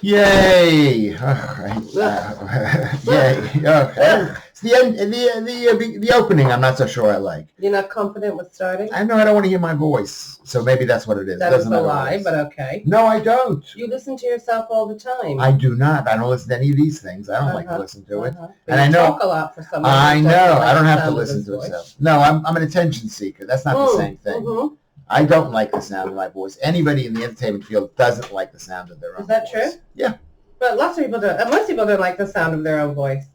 Yay! All right. Yay! Okay. It's the end. The opening. I'm not so sure I like. You're not confident with starting? I know I don't want to hear my voice, so maybe that's what it is. That is a lie, but okay. No, I don't. You listen to yourself all the time. I do not. I don't listen to any of these things. I don't like to listen to it. But and I know talk a lot for someone. I know. Like I don't have to listen to it. No, I'm an attention seeker. That's not the same thing. I don't like the sound of my voice. Anybody in the entertainment field doesn't like the sound of their own voice. Is that true? Yeah. But lots of people don't. Most people don't like the sound of their own voice.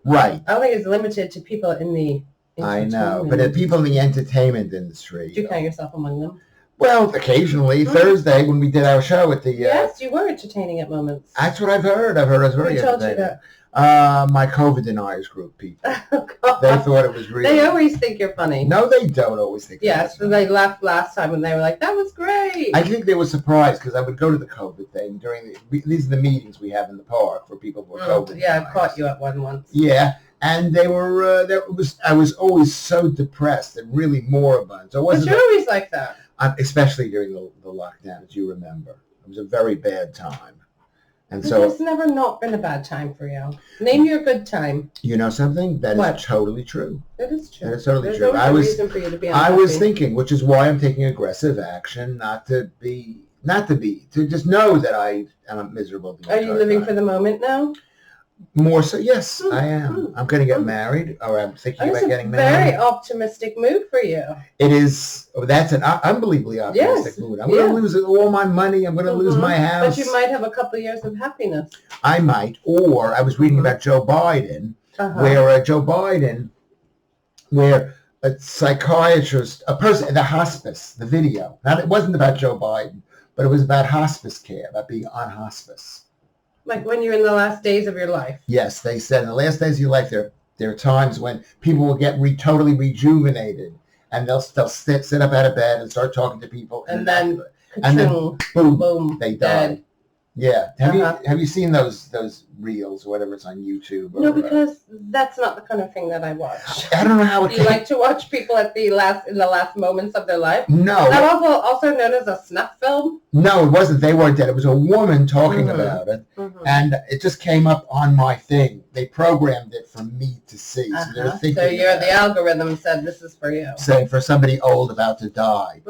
Right. I don't think it's limited to people in the I know. But the people in the entertainment industry. Do you count yourself among them? Well, occasionally. Thursday when we did our show at the... yes, you were entertaining at moments. That's what I've heard. I've heard I was very entertaining. Who told you that? My COVID deniers group people. They thought it was real. They always think you're funny. No, they don't always think. Yes, so they laughed last time and they were like, "That was great." I think they were surprised because I would go to the COVID thing during these are the meetings we have in the park for people who are COVID. Yeah, I caught you at one once. Yeah, and they were. I was always so depressed and really moribund. So but you're always like that. Especially during the lockdown, as you remember, it was a very bad time. And so it's never not been a bad time for you. Name your good time. You know something? That is totally true. It is true. That is totally true. There's always a reason for you to be unhappy. I was thinking, which is why I'm taking aggressive action, to just know that I am miserable. Are you living for the moment now? More so, yes, I am. I'm going to get married, or I'm thinking about getting married. It's a very optimistic mood for you. It is. That's an unbelievably optimistic mood. I'm going to lose all my money. I'm going to lose my house. But you might have a couple of years of happiness. I might. Or I was reading about Joe Biden, where where a psychiatrist, a person, the hospice, the video. It wasn't about Joe Biden, but it was about hospice care, about being on hospice. Like when you're in the last days of your life. Yes, they said in the last days of your life, there are times when people will get totally rejuvenated, and they'll sit up out of bed and start talking to people, and then boom, they die. Dead. Yeah. Have you seen those reels or whatever it's on YouTube? No, because that's not the kind of thing that I watch. I don't know how it. You like to watch people in the last moments of their life? No. Is that also known as a snuff film? No, it wasn't. They weren't dead. It was a woman talking about it, and it just came up on my thing. They programmed it for me to see. So they're thinking. So the algorithm said this is for you. Saying for somebody old about to die,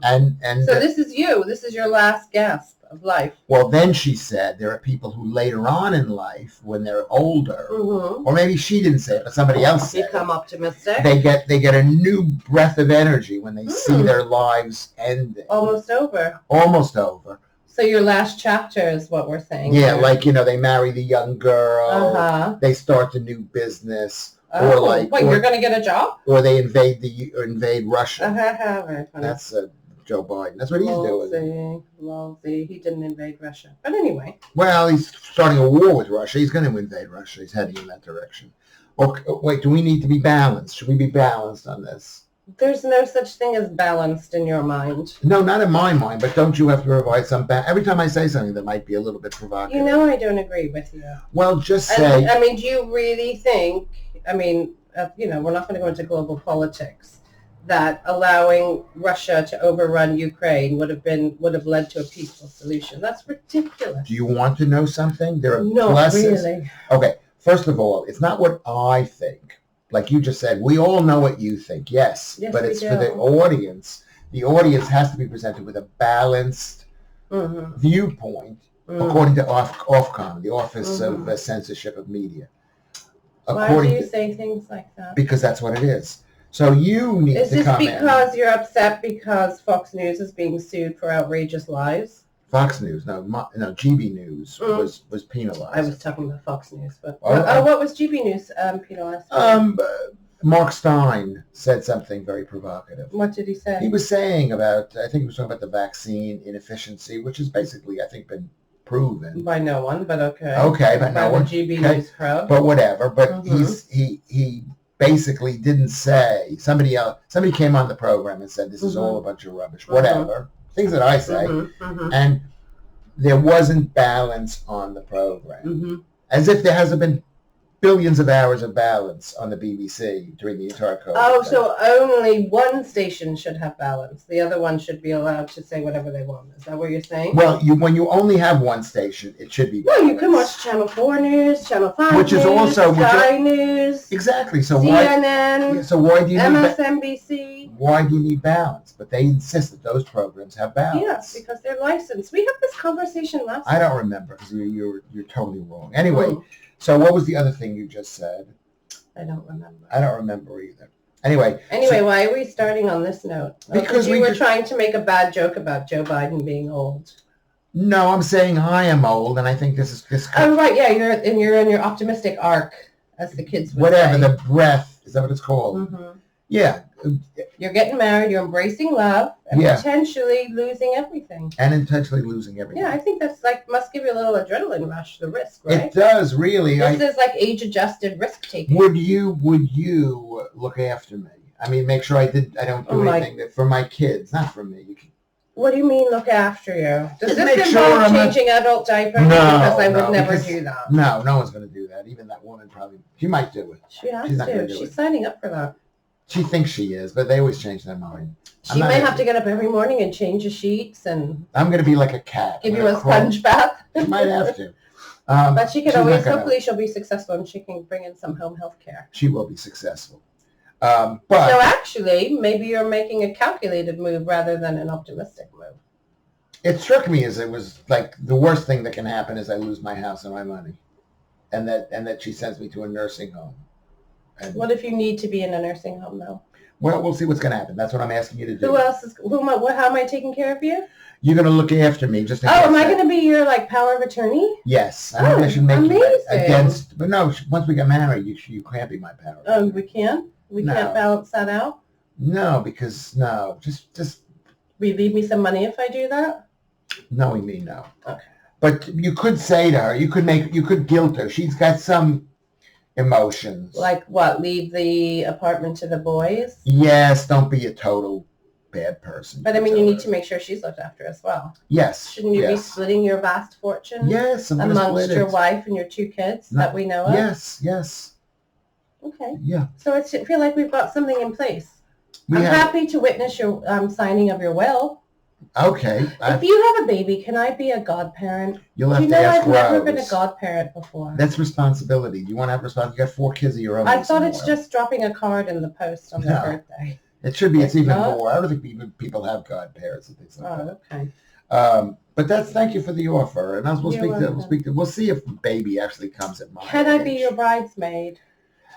and so this is you. This is your last gasp of life. Well, then she said there are people who later on in life, when they're older, or maybe she didn't say it, but somebody else said become optimistic. They get a new breath of energy when they see their lives ending. Almost over. So your last chapter is what we're saying. Yeah, here. Like, they marry the young girl, they start the new business, or you're going to get a job? Or they invade Russia. Very funny. That's Joe Biden. That's what he's doing. Lolsey. He didn't invade Russia. But anyway. Well, he's starting a war with Russia. He's going to invade Russia. He's heading in that direction. Wait, do we need to be balanced? Should we be balanced on this? There's no such thing as balanced in your mind. No, not in my mind, but don't you have to provide some every time I say something that might be a little bit provocative? I don't agree with you. Well, just say... do you really think... we're not going to go into global politics, that allowing Russia to overrun Ukraine would have led to a peaceful solution. That's ridiculous. Do you want to know something? There are pluses. Really. Okay, first of all, it's not what I think. Like you just said, we all know what you think, yes, but it's for the audience. The audience has to be presented with a balanced viewpoint, according to Ofcom, the Office of Censorship of Media. Why do you say things like that? Because that's what it is. So you need to come in. Is this because you're upset because Fox News is being sued for outrageous lies? Fox News, no, GB News was penalized. I was talking about Fox News, but what was GB News penalized? Mark Stein said something very provocative. What did he say? He was saying I think he was talking about the vaccine inefficiency, which has basically, I think, been proven by no one, but okay. Okay, but no one. By the GB News crowd. But whatever. But he basically didn't say. Somebody came on the program and said this is all a bunch of rubbish. Whatever. Things that I say, and there wasn't balance on the program, as if there hasn't been billions of hours of balance on the BBC during the entire COVID. Oh, so only one station should have balance. The other one should be allowed to say whatever they want. Is that what you're saying? Well, when you only have one station, it should be balanced. Well, you can watch Channel 4 News, Channel 5 which News, is also Sky News. Exactly. So CNN. So why do you MSNBC? Why do you need balance? But they insist that those programs have balance. Yes, because they're licensed. We had this conversation last I don't remember because you're totally wrong. Anyway, So what was the other thing you just said? I don't remember. I don't remember either. Anyway, why are we starting on this note? Because we were trying to make a bad joke about Joe Biden being old. No, I'm saying I am old, and I think this. Oh right, yeah, you're in your optimistic arc, as the kids would whatever say. The breath is that what it's called? Mm-hmm. Yeah. You're getting married. You're embracing love, and potentially losing everything. And intentionally losing everything. Yeah, I think that's must give you a little adrenaline rush. The risk, right? It does really. This is like age-adjusted risk taking. Would you look after me? I mean, make sure I don't do anything that for my kids, not for me. What do you mean, look after you? Does Just this involve changing adult diapers? No, because I would never do that. No, no one's going to do that. Even that woman probably. She might do it. She has to. She's signing up for that. She thinks she is, but they always change their mind. She may have to get up every morning and change the sheets, and I'm going to be like a cat. Give you a sponge bath. She might have to. But she can always, hopefully she'll be successful and she can bring in some home health care. She will be successful. So actually, maybe you're making a calculated move rather than an optimistic move. It struck me as it was like the worst thing that can happen is I lose my house and my money. And that she sends me to a nursing home. And what if you need to be in a nursing home, though? Well, we'll see what's going to happen. That's what I'm asking you to do. Who else is? How am I taking care of you? You're going to look after me. Just. Am I going to be your power of attorney? Yes. I think I should make you against. But no, once we get married, you can't be my power. Oh, we can't. We can't balance that out. No, because just. Will you leave me some money if I do that? Knowing me, no. Okay. But you could say to her, you could guilt her. She's got some emotions. Like what? Leave the apartment to the boys? Yes, don't be a total bad person. But I mean, you need to make sure she's looked after as well. Yes. Shouldn't you be splitting your vast fortune? Yes, amongst your wife and your 2 kids that we know of? Yes. Okay. Yeah. So I feel like we've got something in place. I'm happy to witness your signing of your will. Okay. If you have a baby, can I be a godparent? You'll have to ask Rose. I've never been a godparent before. That's responsibility. Do you want to have responsibility? You got 4 kids of your own. I thought it's just dropping a card in the post on their birthday. It should be. It's even more. I don't think people have godparents and things like that. Okay. But thank you for the offer, and we'll see if baby actually comes at my Can I be your bridesmaid?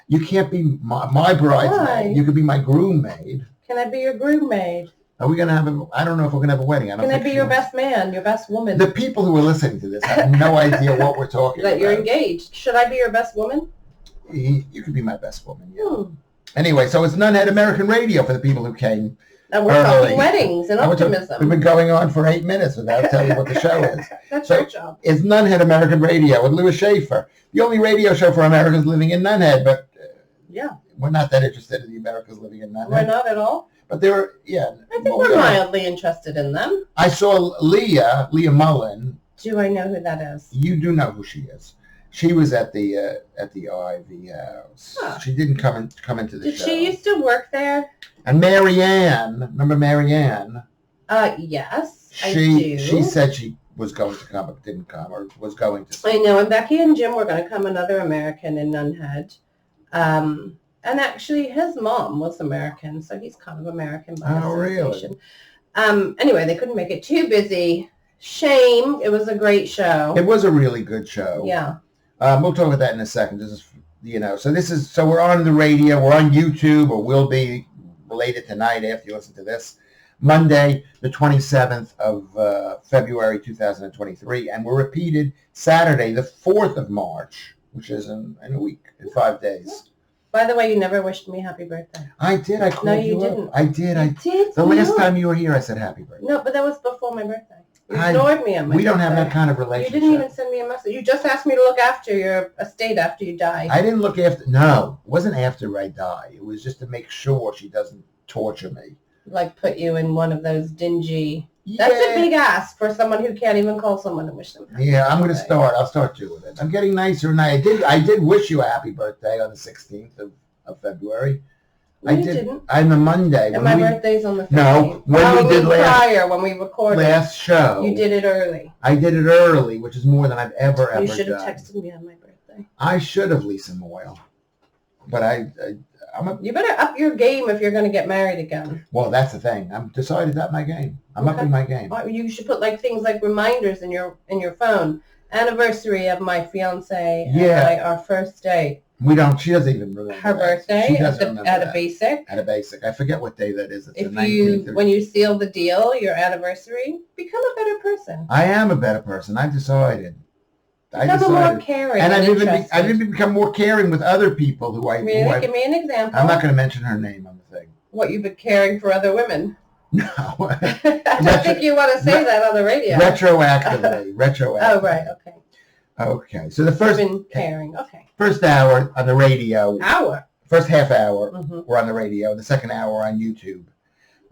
You can't be my bridesmaid. Why? You could be my groommaid. Can I be your groommaid? Are we going to have I don't know if we're going to have a wedding. Can I be your best man, your best woman? The people who are listening to this have no idea what we're talking about. That you're engaged. Should I be your best woman? You could be my best woman, yeah. Anyway, so it's Nunhead American Radio for the people who came and we're talking weddings and optimism. We've been going on for 8 minutes without telling you what the show is. That's your job. It's Nunhead American Radio with Lewis Schaffer, the only radio show for Americans living in Nunhead, but we're not that interested in the Americans living in Nunhead. We're not at all? But I think we're mildly interested in them. I saw Leah Mullen. Do I know who that is? You do know who she is. She was at the Ivy House. Huh. She didn't come into the show. Did she used to work there? And Marianne, remember Marianne? Yes, I do. She said she was going to come, but didn't come, or was going to. I know, and Becky and Jim were going to come, another American in Nunhead. And actually, his mom was American, so he's kind of American by association. Really? Anyway, they couldn't make it. Too busy. Shame. It was a great show. It was a really good show. Yeah. We'll talk about that in a second. This is, so we're on the radio, we're on YouTube, or will be later tonight after you listen to this, Monday, the 27th of February, 2023, and we're repeated Saturday, the 4th of March, which is in a week, in 5 days. By the way, you never wished me happy birthday. I did. I called you up. No, you didn't. I did. You did? The last time you were here, I said happy birthday. No, but that was before my birthday. You ignored me on my birthday. We don't have that kind of relationship. You didn't even send me a message. You just asked me to look after your estate after you die. I didn't look after. No, it wasn't after I die. It was just to make sure she doesn't torture me. Like put you in one of those dingy That's a big ask for someone who can't even call someone and wish them happy birthday. I'm going to start. I'll start doing it. I'm getting nicer, and I did wish you a happy birthday on the 16th of February. No, you didn't. I'm a Monday. And my birthday's on the 15th. No, when we did when we recorded last show. You did it early. I did it early, which is more than I've ever done. You should have texted me on my birthday. I should have, Lisa Moyle. But you better up your game if you're going to get married again. Well, that's the thing. I'm decided that my game. I'm upping my game. You should put things like reminders in your phone. Anniversary of my fiance and our first date. We don't. She doesn't even remember her birthday. She doesn't remember at a basic. At a basic. I forget what day that is. It's if when you seal the deal, your anniversary, become a better person. I am a better person. I've decided. Become more caring and I've even become more caring with other people who I... Really? Give me an example. I'm not going to mention her name on the thing. What, you've been caring for other women? No. I don't think you want to say that on the radio. Retroactively. Oh, right. Okay. Okay. So the first... You've been caring. Okay. First hour on the radio. First half hour, we're on the radio. The second hour on YouTube.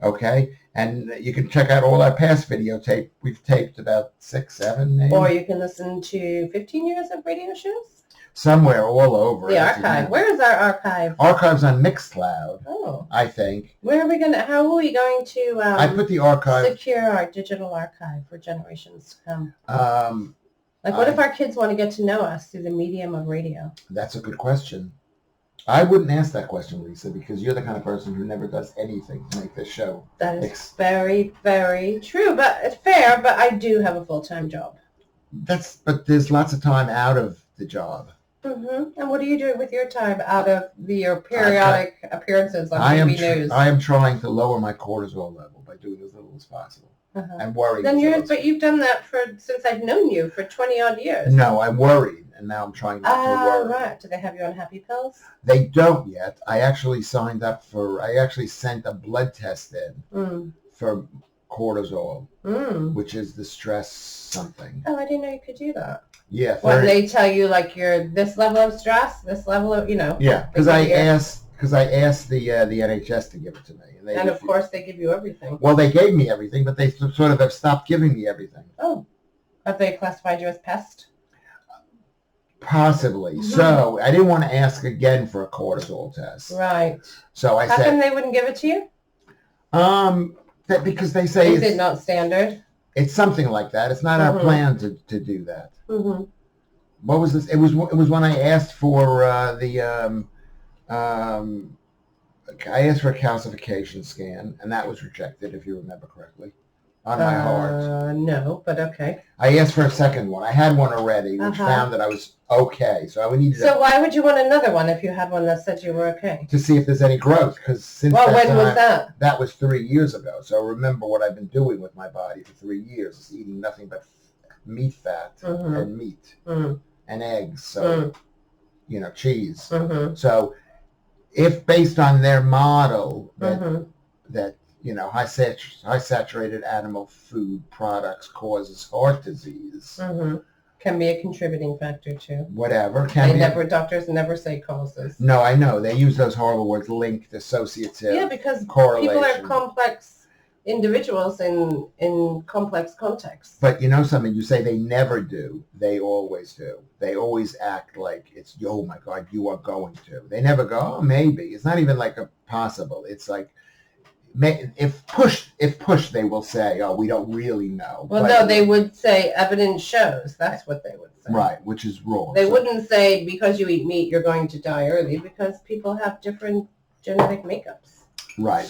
Okay? And you can check out all our past videotape. We've taped about 6, 7, maybe. Or you can listen to 15 years of radio shows. Somewhere all over. The archive. Where is our archive? Archive's on Mixcloud. Oh. I think. How are we going to I put the archive. Secure our digital archive for generations to come? What if our kids want to get to know us through the medium of radio? That's a good question. I wouldn't ask that question, Lisa, because you're the kind of person who never does anything to make this show. That is very, very true, but it's fair. But I do have a full-time job. But there's lots of time out of the job. Mm-hmm. And what are you doing with your time out of your periodic appearances on TV News? I am trying to lower my cortisol level by doing as little as possible. I'm worried. But you've done that since I've known you for 20-odd years. No, I'm worried, and now I'm trying not to worry. Right. Do they have you on happy pills? They don't yet. I actually sent a blood test in for cortisol, which is the stress something. Oh, I didn't know you could do that. Yeah. When they tell you you're this level of stress, this level of Yeah, because I asked the NHS to give it to me, and of course they give you everything. Well, they gave me everything, but they sort of have stopped giving me everything. Oh, have they classified you as pest? Possibly. Mm-hmm. So I didn't want to ask again for a cortisol test. Right. So I said, how come they wouldn't give it to you? Because they say is it not standard? It's something like that. It's not our plan to do that. Mm-hmm. What was this? It was when I asked for I asked for a calcification scan, and that was rejected, if you remember correctly, on my heart. No, but okay. I asked for a second one. I had one already, which found that I was okay. So I needed. So why would you want another one if you had one that said you were okay? To see if there's any growth, because since when was that? That was 3 years ago. So remember what I've been doing with my body for 3 years is eating nothing but meat fat and meat and eggs. So cheese. So if based on their model that high saturated animal food products causes heart disease, can be a contributing factor too. Whatever. Doctors never say causes. No, I know. They use those horrible words, linked, associative. Yeah, because correlation. People are complex individuals in complex contexts. But you know something? You say they never do. They always do. They always act like it's, oh my God, you are going to. They never go, oh, maybe. It's not even like a possible. It's like, if pushed, they will say, oh, we don't really know. Well, no, they would say evidence shows. That's what they would say. Right, which is wrong. They wouldn't say because you eat meat, you're going to die early, because people have different genetic makeups. Right,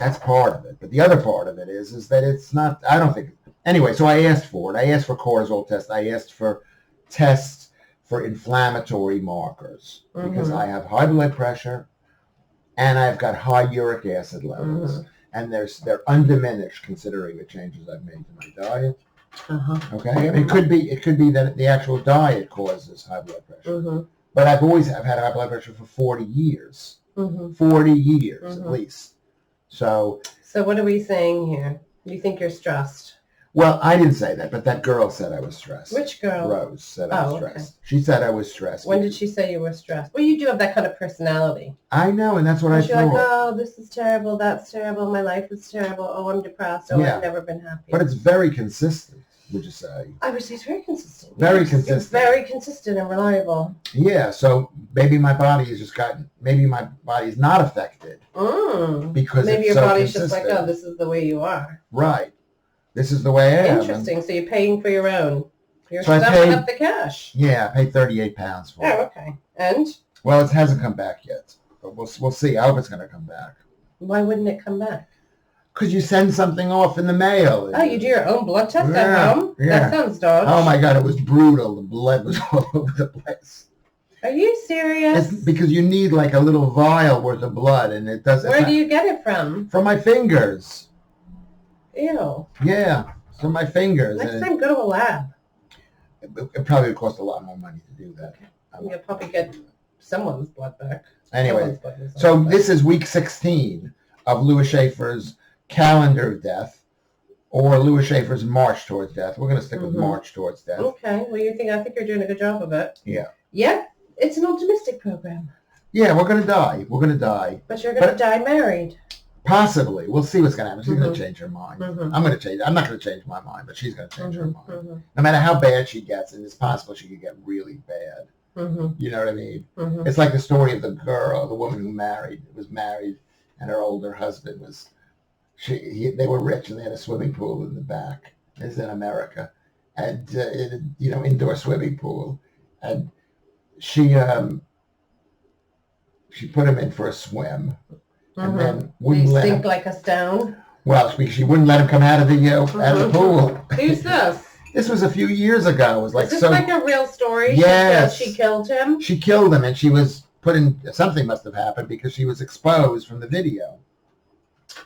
that's part of it. But the other part of it is that it's not, I don't think, anyway, so I asked for it. I asked for cortisol tests. I asked for tests for inflammatory markers because I have high blood pressure and I've got high uric acid levels. And they're undiminished considering the changes I've made to my diet. Okay, it could be that the actual diet causes high blood pressure. But I've had high blood pressure for 40 years. 40 years at least. So what are we saying here? You think you're stressed? Well, I didn't say that, but that girl said I was stressed. Which girl? Rose said I was stressed. Okay. She said I was stressed. When did she say you were stressed? Well, you do have that kind of personality. I know, and that's what I thought. You're like, oh, this is terrible, that's terrible, my life is terrible, oh, I'm depressed, oh, I've never been happy. But it's very consistent, would you say? I would say it's very consistent. Very consistent. It's very consistent and reliable. Yeah, so maybe my body has just maybe my body is not affected. Because maybe it's your so body's consistent. just like, oh, this is the way you are. Right. This is the way I am. Interesting. So you're paying for your own. You're stuffing up the cash. Yeah, I paid £38 for it. Oh, okay. And? Well, it hasn't come back yet. But we'll see. I hope it's going to come back. Why wouldn't it come back? Because you send something off in the mail. Oh, you do your own blood test at home? Yeah. That sounds dodgy. Oh, my God. It was brutal. The blood was all over the place. Are you serious? It's because you need like a little vial worth of blood, and it doesn't. Where do you get it from? From my fingers. Ew. Yeah, from my fingers. Next time, go to a lab. It probably would cost a lot more money to do that. Okay. You'll probably get someone's blood back. Anyway, so this is week 16 of Lewis Schaffer's calendar of death, or Lewis Schaffer's march towards death. We're going to stick with march towards death. Okay. Well, I think you're doing a good job of it. Yeah. Yeah. It's an optimistic program. Yeah, we're going to die. We're going to die. But you're going to die married. Possibly. We'll see what's going to happen. She's going to change her mind. I'm going to change. I'm not going to change my mind, but she's going to change her mind. No matter how bad she gets, and it's possible she could get really bad. You know what I mean? It's like the story of the girl, the woman who was married, and her older husband was. They were rich, and they had a swimming pool in the back. This is in America, and indoor swimming pool, and she put him in for a swim. And then wouldn't let him. Sink like a stone? Well, she wouldn't let him come out of the pool. Who's this? This was a few years ago. It was like Is this like a real story? Yes. She killed him? She killed him, and she was put in. Something must have happened because she was exposed from the video.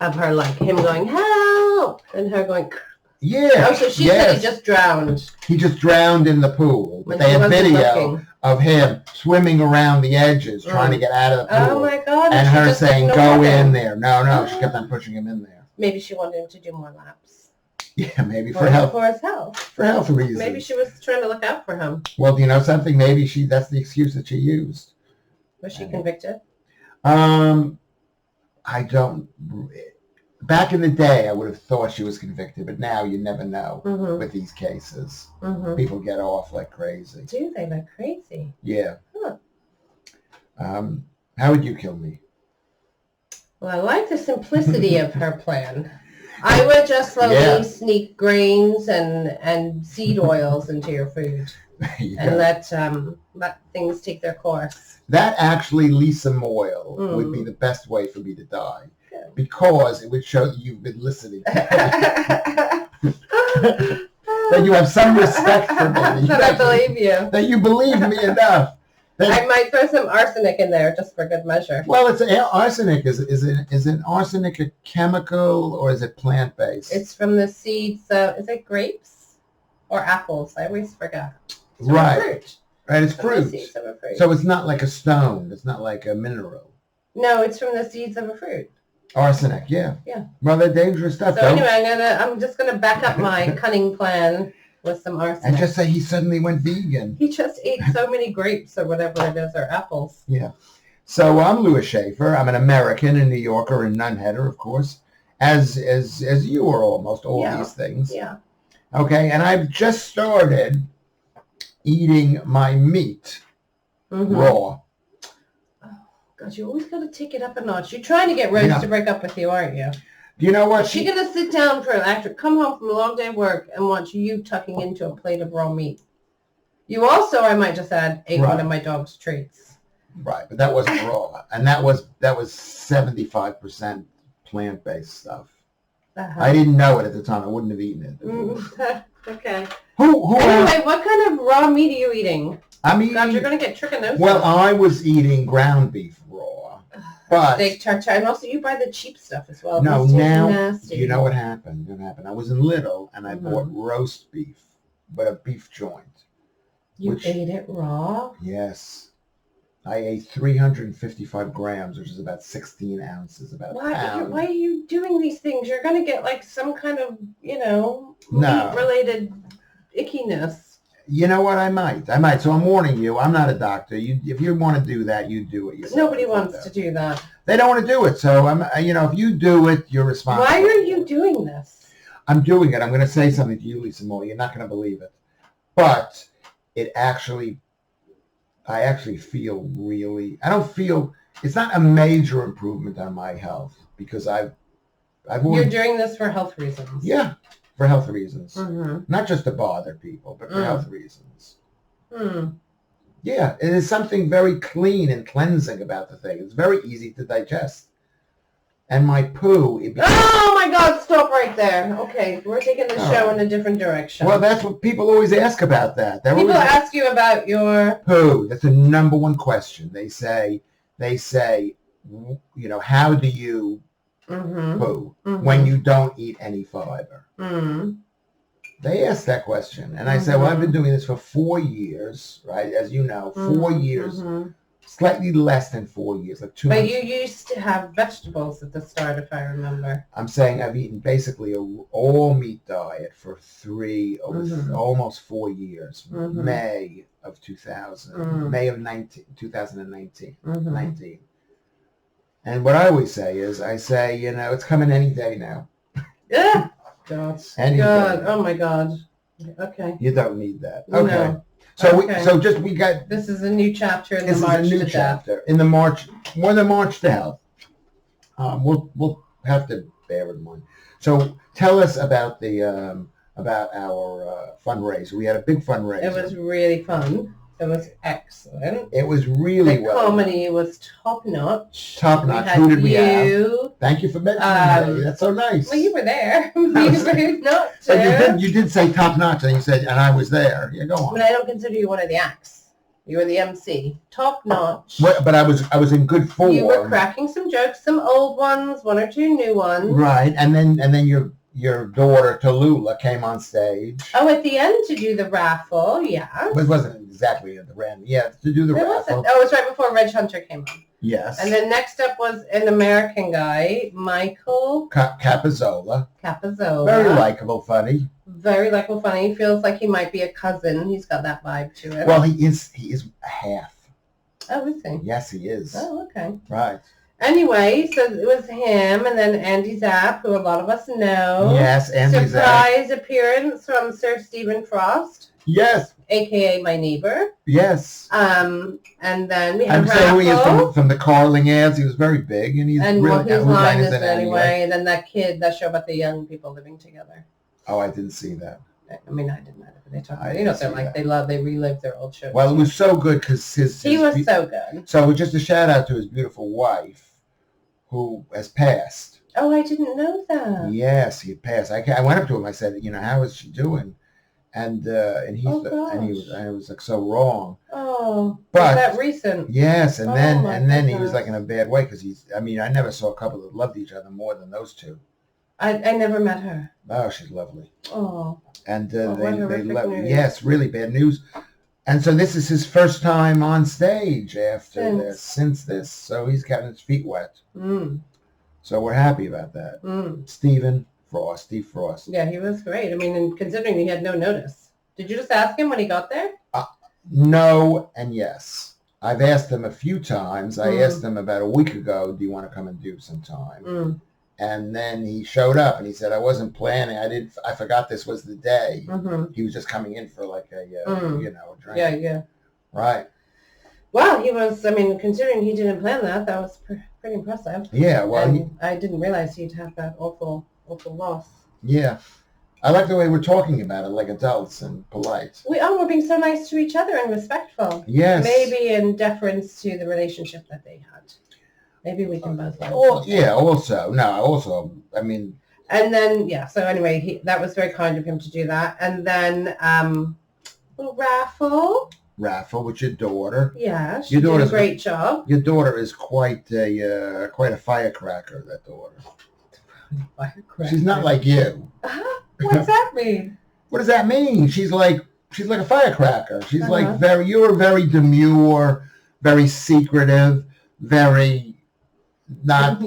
Of her, like, him going, help! And her going... Yeah. Oh, so she said he just drowned. He just drowned in the pool. But they had video of him swimming around the edges, trying to get out of the pool. Oh, my God. And her saying, go in there. No, she kept on pushing him in there. Maybe she wanted him to do more laps. Yeah, maybe for health. For his health. For health reasons. Maybe she was trying to look out for him. Well, you know something? Maybe that's the excuse that she used. Was she convicted? I don't... Back in the day, I would have thought she was convicted, but now you never know with these cases. People get off like crazy. Do they? Like crazy? Yeah. Huh. How would you kill me? Well, I like the simplicity of her plan. I would just slowly sneak grains and seed oils into your food and let things take their course. That actually, Lisa Moyle, would be the best way for me to die. Because it would show that you've been listening to me. That you have some respect for me. That I believe you. That you believe me enough. I might throw some arsenic in there just for good measure. Well, arsenic. Is an arsenic a chemical or is it plant-based? It's from the seeds. Is it grapes or apples? I always forget. Right. Fruit. Right, it's fruit. Seeds of a fruit. So it's not like a stone. It's not like a mineral. No, it's from the seeds of a fruit. Arsenic, yeah. Yeah. Well, they're dangerous stuff. So anyway, I'm just gonna back up my cunning plan with some arsenic. And just say he suddenly went vegan. He just ate so many grapes or whatever it is, or apples. Yeah. So I'm Lewis Schaffer. I'm an American, a New Yorker, and Nunheader, of course, as you are almost all these things. Yeah. Okay, and I've just started eating my meat raw. God, you always got to take it up a notch. You're trying to get Rose to break up with you, aren't you? Do you know what? Is she going to sit down come home from a long day of work and watch you tucking into a plate of raw meat? You also, I might just add, ate one of my dog's treats. Right, but that wasn't raw. And that was 75% plant-based stuff. I didn't know it at the time. I wouldn't have eaten it. Okay. Anyway, what kind of raw meat are you eating? I'm eating... God, you're going to get trichinosis. Well, I was eating ground beef raw. But... steak tartare. And also you buy the cheap stuff as well. No, now, you know what happened? I was in Lidl and I bought roast beef, but a beef joint. You ate it raw? Yes. I ate 355 grams, which is about 16 ounces, about a pound. Why are you doing these things? You're going to get like some kind of, No. meat-related ickiness. You know what? I might. So I'm warning you. I'm not a doctor. If you want to do that, you do it yourself. Nobody wants to do that. They don't want to do it. So if you do it, you're responsible. Why are you doing this? I'm doing it. I'm going to say something to you, Lisa Moyle. You're not going to believe it, but I actually feel really. I don't feel. It's not a major improvement on my health because You're doing this for health reasons. Yeah, for health reasons. Mm-hmm. Not just to bother people, but for health reasons. Mm. Yeah, it is something very clean and cleansing about the thing. It's very easy to digest. And my poo... Oh my God, stop right there. Okay, we're taking the show in a different direction. Well, that's what people always ask about that. People ask you about your... Poo. That's the number one question. They say, how do you poo when you don't eat any fiber? Mm-hmm. They ask that question. And I say, well, I've been doing this for 4 years, right? As you know, 4 years. Slightly less than 4 years, like 2 months. But you used to have vegetables at the start, if I remember. I'm saying I've eaten basically an all-meat diet for almost 4 years. May of 2000, May of 2019. And what I always say is, it's coming any day now. Yeah. God. Any God. day. Oh my God. Okay. You don't need that. Okay. No. So we got. This is a new chapter in the March to Death. This is a new chapter in the March, more than March to Health. We'll have to bear in mind. So tell us about our fundraiser. We had a big fundraiser. It was really fun. It was excellent. It was really well. The comedy was top notch. Top notch. Who did we have? Thank you for mentioning that. That's so nice. Well, you were there. You were not. But you did say top notch, and you said, and I was there. Yeah, go on. But I don't consider you one of the acts. You were the MC. Top notch. But I was in good form. You were cracking some jokes, some old ones, one or two new ones. Right, and then your daughter Tallulah came on stage. Oh, at the end to do the raffle, yeah. But it wasn't exactly at the end. Yeah, to do the raffle. Oh, it was right before Reg Hunter came on. Yes. And then next up was an American guy, Michael Capozola. Very likable, funny. Very likable, funny. Feels like he might be a cousin. He's got that vibe to him. Well, he is a half. Oh, is he? Yes, he is. Oh, okay. Right. Anyway, so it was him, and then Andy Zapp, who a lot of us know. Yes, Andy Zapp. Surprise appearance from Sir Stephen Frost. Yes. A.K.A. my neighbor. Yes. And then we had I'm saying he is from the Carling ads. He was very big, and he's really... And his line is anyway. And then that show about the young people living together. Oh, I didn't see that. I mean, I didn't know that, but they talk about, they relive their old shows. Well, it was so good because he was so good. So just a shout out to his beautiful wife, who has passed. Oh, I didn't know that. Yes, he had passed. I went up to him. I said, how is she doing? And he was like so wrong. Oh, but was that recent? Yes, and then he was like in a bad way because I never saw a couple that loved each other more than those two. I never met her. Oh, she's lovely. Oh. And they love. Yes, really bad news. And so this is his first time on stage since this. So he's gotten his feet wet. Mm. So we're happy about that. Mm. Steve Frost. Yeah, he was great. I mean, and considering he had no notice. Did you just ask him when he got there? No and yes. I've asked him a few times. I asked him about a week ago, do you want to come and do some time? Mm. And then he showed up and he said, I wasn't planning. I forgot this was the day. Mm-hmm. He was just coming in for like a drink. Yeah. Right. Well, he was, considering he didn't plan that was pretty impressive. Yeah, well. I didn't realize he'd have that awful loss. Yeah. I like the way we're talking about it, like adults and polite. We're being so nice to each other and respectful. Yes. Maybe in deference to the relationship that they had. Maybe we can both. And then, so anyway, that was very kind of him to do that. And then, little raffle. Raffle with your daughter. Yeah, she did a great job. Your daughter is quite a firecracker, that daughter. Firecracker. She's not like you. What's that mean? What does that mean? She's like a firecracker. She's you're very demure, very secretive, very not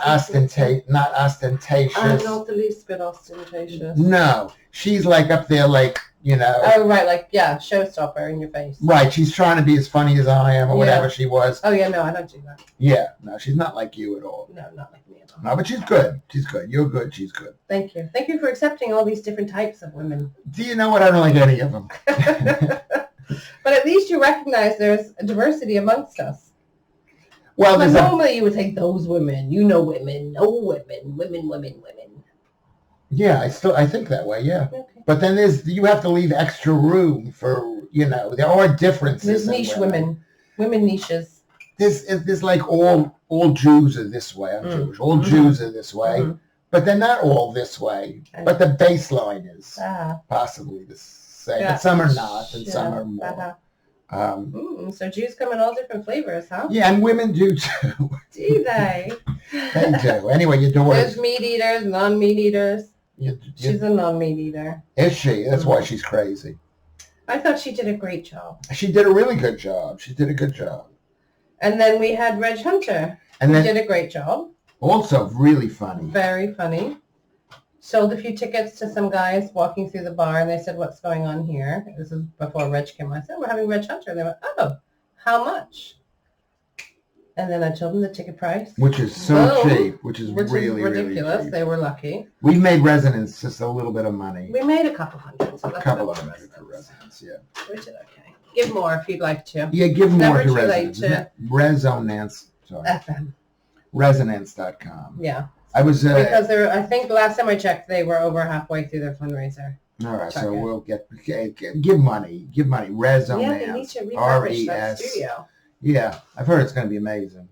ostentatious. I'm not the least bit ostentatious. No, she's like up there, like, you know. Oh, right, like, yeah, showstopper in your face. Right, she's trying to be as funny as I am, or whatever she was. Oh, yeah, no, I don't do that. Yeah, no, she's not like you at all. No, not like me at all. No, but she's good. She's good. You're good. She's good. Thank you. Thank you for accepting all these different types of women. Do you know what? I don't like any of them. But at least you recognize there's a diversity amongst us. Well, normally you would say those women, you know, women, no women, women. Yeah, I think that way. Yeah, okay. But then you have to leave extra room for, you know, there are differences. There's niche women niches. There's like all Jews are this way. I'm Jewish. All Jews are this way, but they're not all this way. But the baseline is possibly the same. Yeah. But some are not, and some are more. So Jews come in all different flavors, huh? Yeah, and women do too. Do they? They do. Anyway, your daughter. There's meat eaters, non-meat eaters. She's a non-meat eater. Is she? That's why she's crazy. I thought she did a great job. She did a really good job. She did a good job. And then we had Reg Hunter, who did a great job. Also really funny. Very funny. Sold a few tickets to some guys walking through the bar, and they said, "What's going on here?" This is before Reg came on. I said, "We're having Reg Hunter." And they went, "Oh, how much?" And then I told them the ticket price. Which is so cheap, which is really ridiculous. Really cheap. They were lucky. We made residents just a little bit of money. We made a couple hundred. So a couple hundred for residents, yeah. We did okay. Give more if you'd like to. Yeah, give more to residents. Resonance, sorry. FM. Resonance.com. Yeah. I was because I think the last time I checked, they were over halfway through their fundraiser. All right, so we'll give money. Resonance. Yeah, they need to refurbish that studio. Yeah, I've heard it's going to be amazing.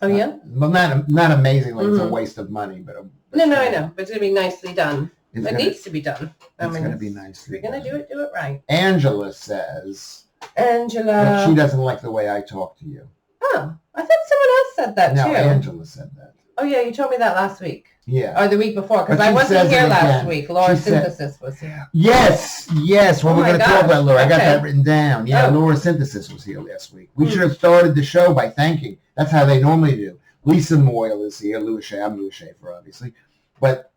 Oh yeah. Well, not amazing, like it's a waste of money, but no, I know, but it's going to be nicely done. It needs to be done. It's going to be nice. If you're going to do it right. Angela says. Angela. She doesn't like the way I talk to you. Oh, I thought someone else said that too. No, Angela said that. Oh yeah, you told me that last week. Yeah. Or the week before, because I wasn't here last week. Laura Synthesis was here. Yes. Well, we're going to talk about Laura. I got that written down. Yeah, Laura Synthesis was here last week. We should have started the show by thanking. That's how they normally do. Lisa Moyle is here. I'm Lewis Schaffer, obviously. But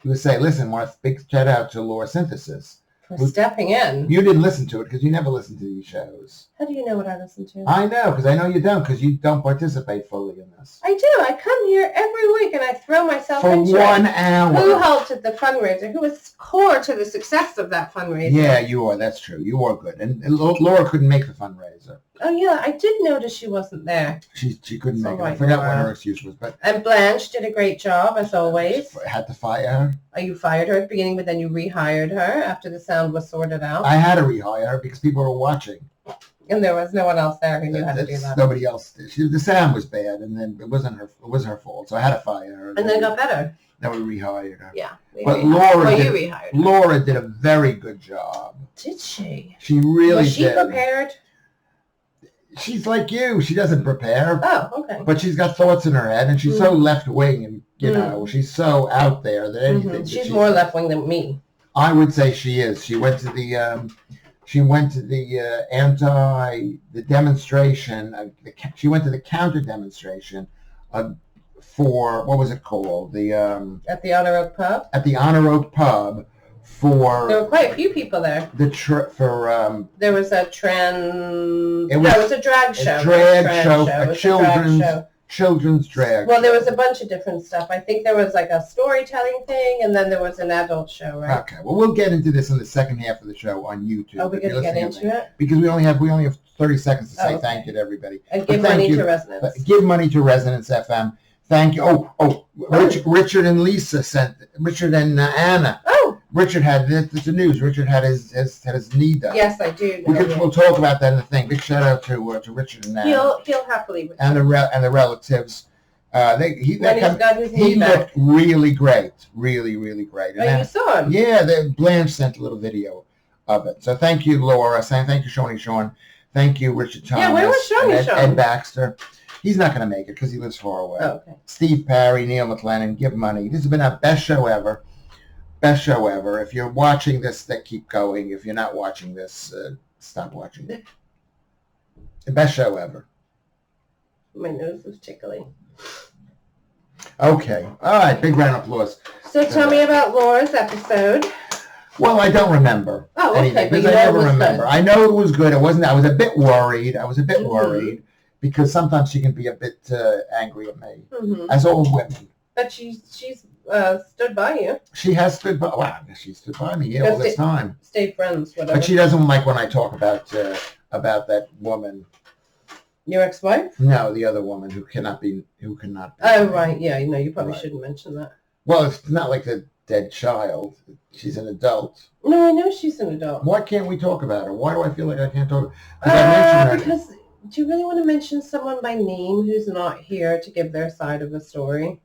we would say, listen, want a big shout out to Laura Synthesis. For stepping in. You didn't listen to it because you never listen to these shows. How do you know what I listen to? I know, because I know you don't, because you don't participate fully in this. I do. I come here every week and I throw myself into it. For 1 hour. Who helped at the fundraiser? Who was core to the success of that fundraiser? Yeah, you are. That's true. You are good. And Laura couldn't make the fundraiser. Oh, yeah. I did notice she wasn't there. She couldn't make it. I forgot what her excuse was. And Blanche did a great job, as always. Had to fire her? You fired her at the beginning, but then you rehired her after the sound was sorted out. I had to rehire her because people were watching. And there was no one else there who knew how to do that. Nobody else did. The sound was bad, and then it wasn't her fault. So I had to fire her. And then it got better. Then we rehired her. Yeah. But you rehired her. Laura did a very good job. Did she? She really did. Was she prepared? She's like you. She doesn't prepare. Oh, okay. But she's got thoughts in her head, and she's so left-wing, and, you know, she's so out there that anything. She's more left-wing than me. I would say she is. She went to the demonstration. She went to the counter demonstration for, what was it called? At the Honor Oak Pub? At the Honor Oak Pub for... There were quite a few people there. There was a drag show. Children's drag. Well, there was a bunch of different stuff. I think there was like a storytelling thing, and then there was an adult show, right? Okay. Well, we'll get into this in the second half of the show on YouTube. Oh, we're going to get into it? Because we only have 30 seconds to say thank you to everybody. And give money to Resonance. Give money to Resonance FM. Thank you. Richard and Lisa sent. Richard and Anna. Oh. Richard had the news. Richard had his knee done. Yes, I do. We'll talk about that in the thing. Big shout out to Richard and Anna. He'll happily. And the relatives. He looked really great. Really, really great. And you saw him? Yeah, Blanche sent a little video of it. So thank you, Laura. Thank you, Sean. Thank you, Richard Thomas. Yeah, where was Sean? Ed Baxter. He's not going to make it because he lives far away. Oh, okay. Steve Parry, Neil McLennan, give money. This has been our best show ever. Best show ever. If you're watching this, keep going. If you're not watching this, stop watching. The best show ever. My nose is tickling. Okay. All right. Big round of applause. So tell me about Laura's episode. Well, I don't remember anything because I never remember. Good. I know it was good. It wasn't. I was a bit worried. Worried because sometimes she can be a bit angry at me, as all women. But she's stood by you. She has stood by. Wow, she stood by me all this time. Stay friends, whatever. But she doesn't like when I talk about that woman. Your ex-wife? No, the other woman who cannot be. Oh right, yeah. You probably shouldn't mention that. Well, it's not like the dead child. She's an adult. No, I know she's an adult. Why can't we talk about her? Why do I feel like I can't talk? Because do you really want to mention someone by name who's not here to give their side of the story?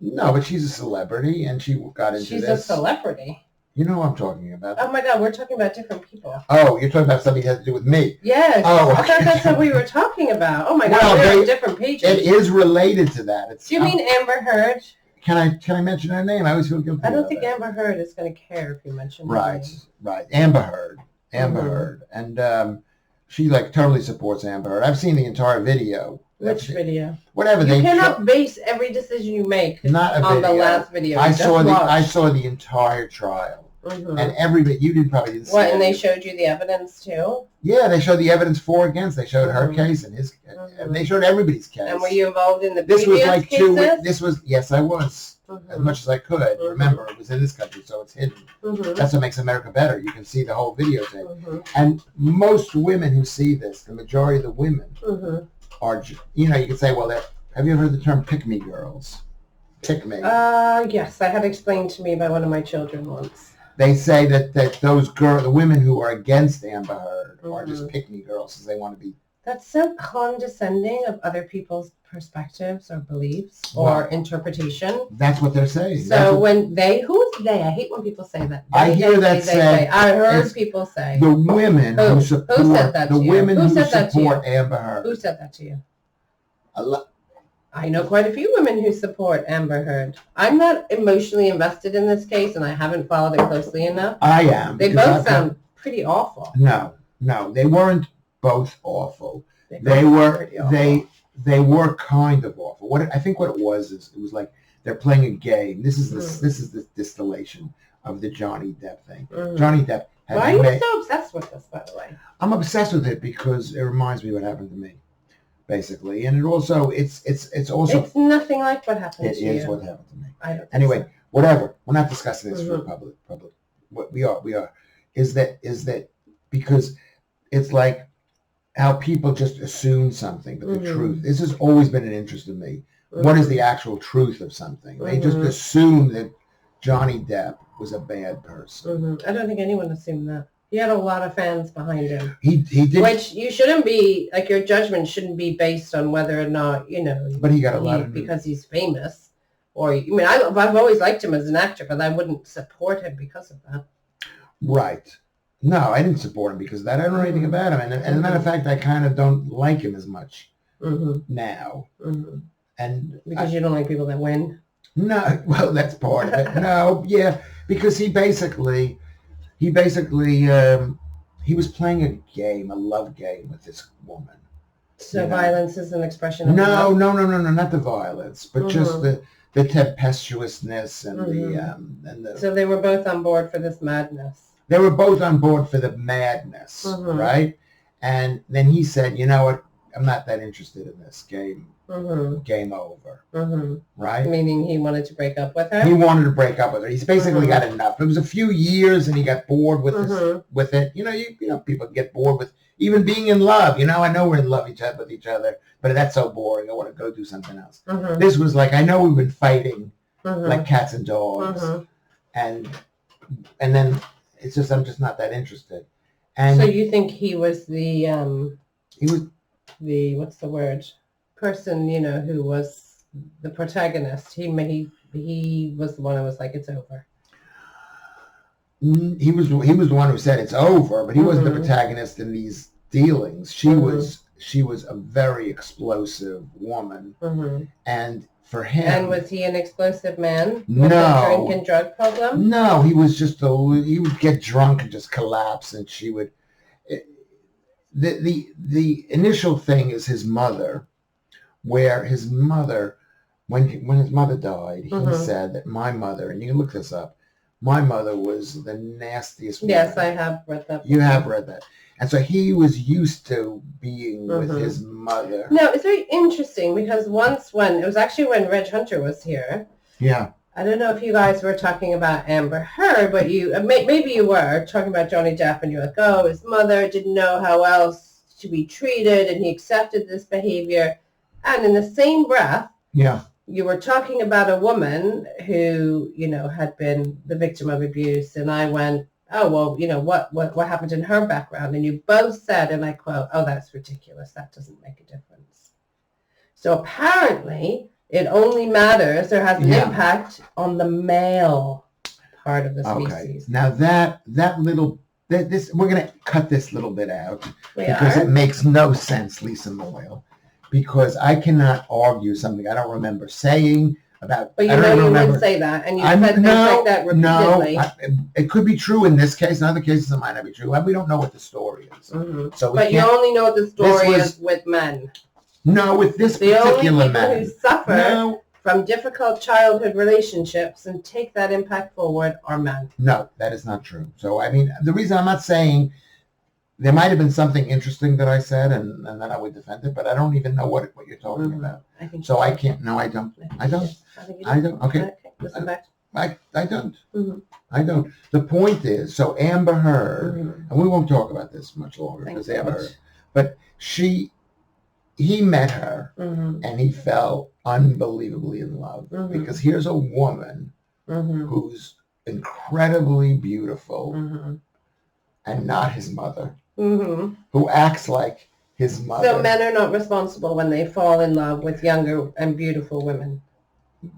No, but she's a celebrity, and she got into this. She's a celebrity. You know what I'm talking about. Oh my God, we're talking about different people. Oh, you're talking about something that has to do with me. Yes. Oh, I thought that's what we were talking about. Oh my God, we're on different pages. It is related to that. Do you mean Amber Heard? Can I mention her name? I always feel guilty. I don't think Amber Heard is going to care if you mention her name. Right. Amber Heard, and she totally supports Amber Heard. I've seen the entire video. Which video? Whatever you cannot base every decision you make on the last video. I saw the entire trial. And you probably didn't see what, and they showed you the evidence too? Yeah, they showed the evidence for against. They showed her case and his, and they showed everybody's case. And were you involved in the previous cases? Yes, I was, as much as I could. Remember, it was in this country, so it's hidden. That's what makes America better. You can see the whole videotape. And most women who see this, the majority of the women, are, you can say, well, have you ever heard the term pick-me girls? Pick-me. Yes, I had explained to me by one of my children once. They say that the women who are against Amber Heard are just pick-me girls because they want to be. That's so condescending of other people's perspectives or beliefs or interpretation. That's what they're saying. So who's they? I hate when people say that. I hear that say. I heard people say. The women who support. Who said that to you? Women who support Amber Heard. Who said that to you? I know quite a few women who support Amber Heard. I'm not emotionally invested in this case, and I haven't followed it closely enough. I am. They both sound pretty awful. No, they weren't both awful. They were kind of awful. What it was like they're playing a game. This is the distillation of the Johnny Depp thing. Johnny Depp. Why are you so obsessed with this, by the way? I'm obsessed with it because it reminds me what happened to me. Basically, and it's nothing like what happened to you. It is what happened to me. I don't anyway, whatever. We're not discussing this for public. What we are is that because it's like how people just assume something, but the truth. This has always been an interest in me. What is the actual truth of something? They just assume that Johnny Depp was a bad person. I don't think anyone assumed that. He had a lot of fans behind him. He did. Which you shouldn't be, your judgment shouldn't be based on whether or not, But he got a lot of... Because he's famous. Or, I've always liked him as an actor, but I wouldn't support him because of that. Right. No, I didn't support him because of that. I don't know anything about him. And as a matter of fact, I kind of don't like him as much now. And because you don't like people that win? No, well, that's part of it. No, yeah, because he basically... He was playing a love game with this woman. So violence is an expression of love? No, not the violence, but just the tempestuousness and the... So they were both on board for this madness. They were both on board for the madness, right? And then he said, you know what, I'm not that interested in this game. Game over. Right? Meaning he wanted to break up with her? He wanted to break up with her. He's basically got enough. It was a few years and he got bored with with it. People get bored with even being in love. I know we're in love with each other, but that's so boring. I want to go do something else. This was like, I know we've been fighting like cats and dogs. And then it's just, I'm just not that interested. And so you think he was the what's the word? Person, who was the protagonist. He was the one who was like, it's over. He was the one who said it's over, but he wasn't the protagonist in these dealings. She was a very explosive woman, and for him. And was he an explosive man? No. With a drink and drug problem? No, he was just he would get drunk and just collapse, and she would. the initial thing is his mother, where his mother, when his mother died, he said that my mother, and you can look this up, my mother was the nastiest woman. Yes, I have read that. You have read that. And so he was used to being with his mother. No, it's very interesting because once when, it was actually when Reg Hunter was here. Yeah. I don't know if you guys were talking about Amber Heard, but you maybe you were talking about Johnny Depp, and you're like, oh, his mother didn't know how else to be treated, and he accepted this behavior. And in the same breath, you were talking about a woman who, had been the victim of abuse, and I went, oh, well, what happened in her background? And you both said, and I quote, oh, that's ridiculous. That doesn't make a difference. So apparently it only matters, there has an impact on the male part of the species. Now that little, we're going to cut this little bit out because it makes no sense, Lisa Moyle, because I cannot argue something I don't remember saying about. But you would say that, and you said things like that repeatedly. No, it could be true in this case. In other cases, it might not be true. We don't know what the story is. So but you only know what the story is with men. No, with this particular man. The only people who suffer from difficult childhood relationships and take that impact forward are men. No, that is not true. So, I mean, the reason I'm not saying there might have been something interesting that I said, and then I would defend it, but I don't even know what you're talking about. I can't. No, I don't. I don't. Okay. Listen back. I don't. I don't. The point is, so Amber Heard, and we won't talk about this much longer because Amber Heard, but he met her and he fell unbelievably in love because here's a woman who's incredibly beautiful and not his mother, who acts like his mother. So men are not responsible when they fall in love with younger and beautiful women.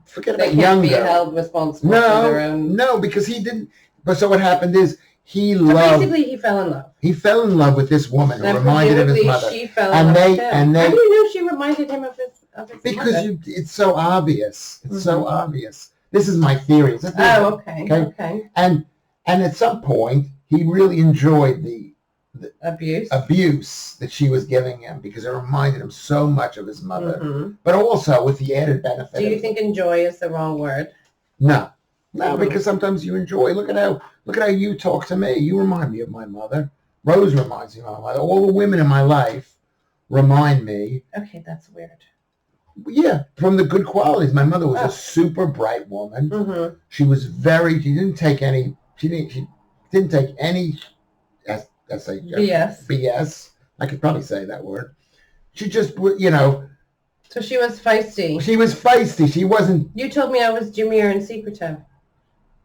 Forget about younger. They can't be held responsible for their own. No, because he didn't. But so what happened is basically he fell in love. He fell in love with this woman who reminded him of his mother. She fell in love with him. How do you know she reminded him of his because mother? It's so obvious. It's so obvious. This is my theory. It's a theory. Oh, okay. And at some point, he really enjoyed the abuse that she was giving him because it reminded him so much of his mother. But also with the added benefit. Do you think enjoy is the wrong word? No, because sometimes you enjoy. Look at how you talk to me. You remind me of my mother. Rose reminds me of my mother. All the women in my life remind me. Okay, that's weird. Yeah, from the good qualities. My mother was a super bright woman. She was she didn't take any BS. I could probably say that word. She just, So she was feisty. She was feisty. She wasn't. You told me I was demure and secretive.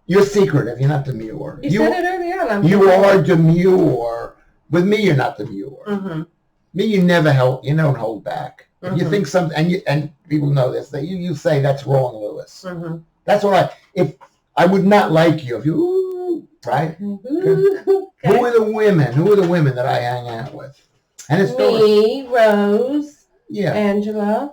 You're secretive. You're not demure. You said it earlier on. You are demure. With me, you're not demure. Me, you don't hold back. If you think something, and people know this, that you say that's wrong, Lewis. That's what if I would not like you if you, right? Okay. Who are the women that I hang out with? And it's me, Rose, Angela.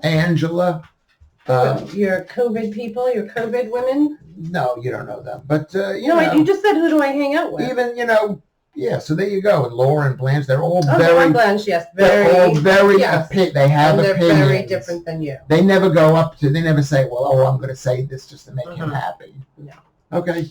Your COVID people, your COVID women? No, you don't know them. But, you just said, who do I hang out with? Even, so there you go. And Laura and Blanche, they're all Laura Blanche, yes. They're all very, they have and they're opinions. Very different than you. They never they never say, I'm going to say this just to make him happy. No. Okay.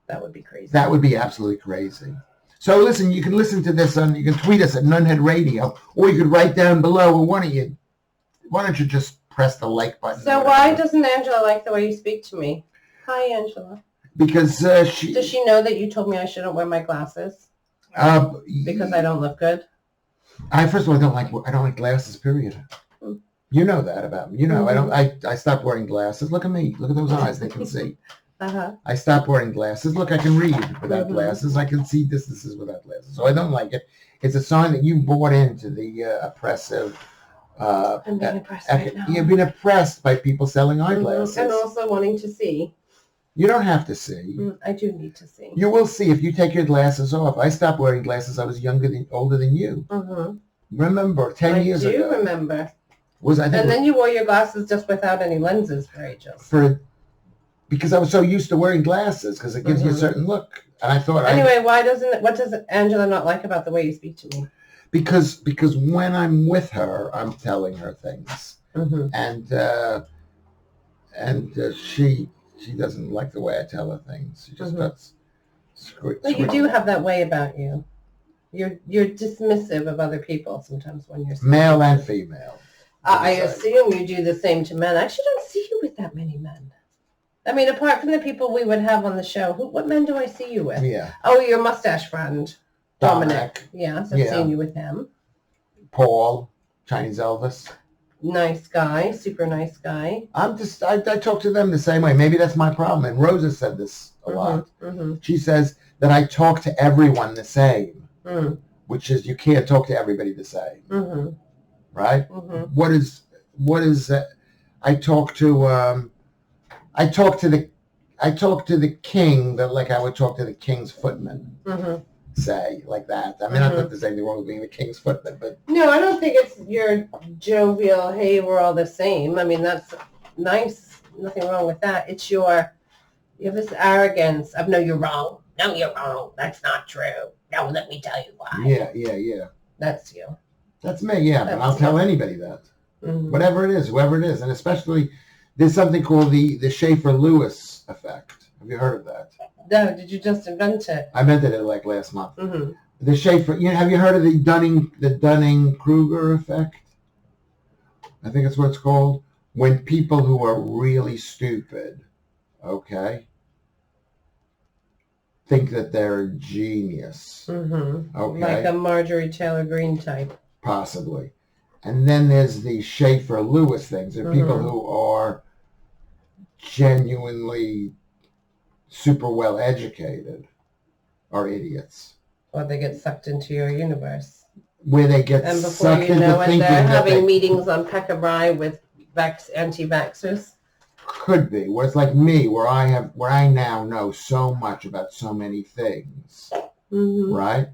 That would be crazy. That would be absolutely crazy. So listen, you can listen to this you can tweet us at Nunhead Radio, or you could write down below, why don't you just press the like button? So why doesn't Angela like the way you speak to me? Hi, Angela. Because does she know that you told me I shouldn't wear my glasses? Because I don't look good? First of all, I don't like glasses, period. You know that about me. I stopped wearing glasses. Look at me. Look at those eyes. They can see. I stopped wearing glasses. Look, I can read without glasses. I can see distances without glasses. So I don't like it. It's a sign that you bought into the oppressive. I'm being oppressed right now. You've been oppressed by people selling eyeglasses. And also wanting to see. You don't have to see. I do need to see. You will see if you take your glasses off. I stopped wearing glasses. I was older than you. Remember, 10 years ago. I do remember. And then you wore your glasses just without any lenses for ages. because I was so used to wearing glasses because it gives you a certain look. And I thought anyway, what does Angela not like about the way you speak to me? Because when I'm with her, I'm telling her things, and she doesn't like the way I tell her things. She just does. Well, you do have that way about you. You're dismissive of other people sometimes when you're male and female. I assume you do the same to men. I actually don't see you with that many men. I mean, apart from the people we would have on the show, what men do I see you with? Yeah. Oh, your mustache friend, Dominic. Yes, I've seen you with him. Paul, Chinese Elvis. Nice guy, super nice guy. I talk to them the same way. Maybe that's my problem. And Rosa said this a lot. She says that I talk to everyone the same, which is you can't talk to everybody the same, right? What is I talk to the king that like I would talk to the king's footman. Say like that. I mean, not that there's anything wrong with being the king's footman, but no, I don't think it's your jovial. Hey, we're all the same. I mean, that's nice. Nothing wrong with that. It's you have this arrogance of no, you're wrong. No, you're wrong. That's not true. No, let me tell you why. Yeah. That's you. That's me. Yeah, but I'll tell anybody that. Whatever it is, whoever it is, and especially there's something called the Schaffer-Lewis effect. Have you heard of that? No, did you just invent it? I invented it like last month. The Schaffer, have you heard of the Dunning-Kruger effect? I think that's what it's called. When people who are really stupid, think that they're a genius. Like a Marjorie Taylor Greene type. Possibly. And then there's the Schaffer-Lewis things. There are people who are genuinely super well educated are idiots. Or they get sucked into your universe. Where they get sucked into thinking they're having meetings on Peccavi with anti-vaxxers. Could be. Where it's like me, where I now know so much about so many things, right?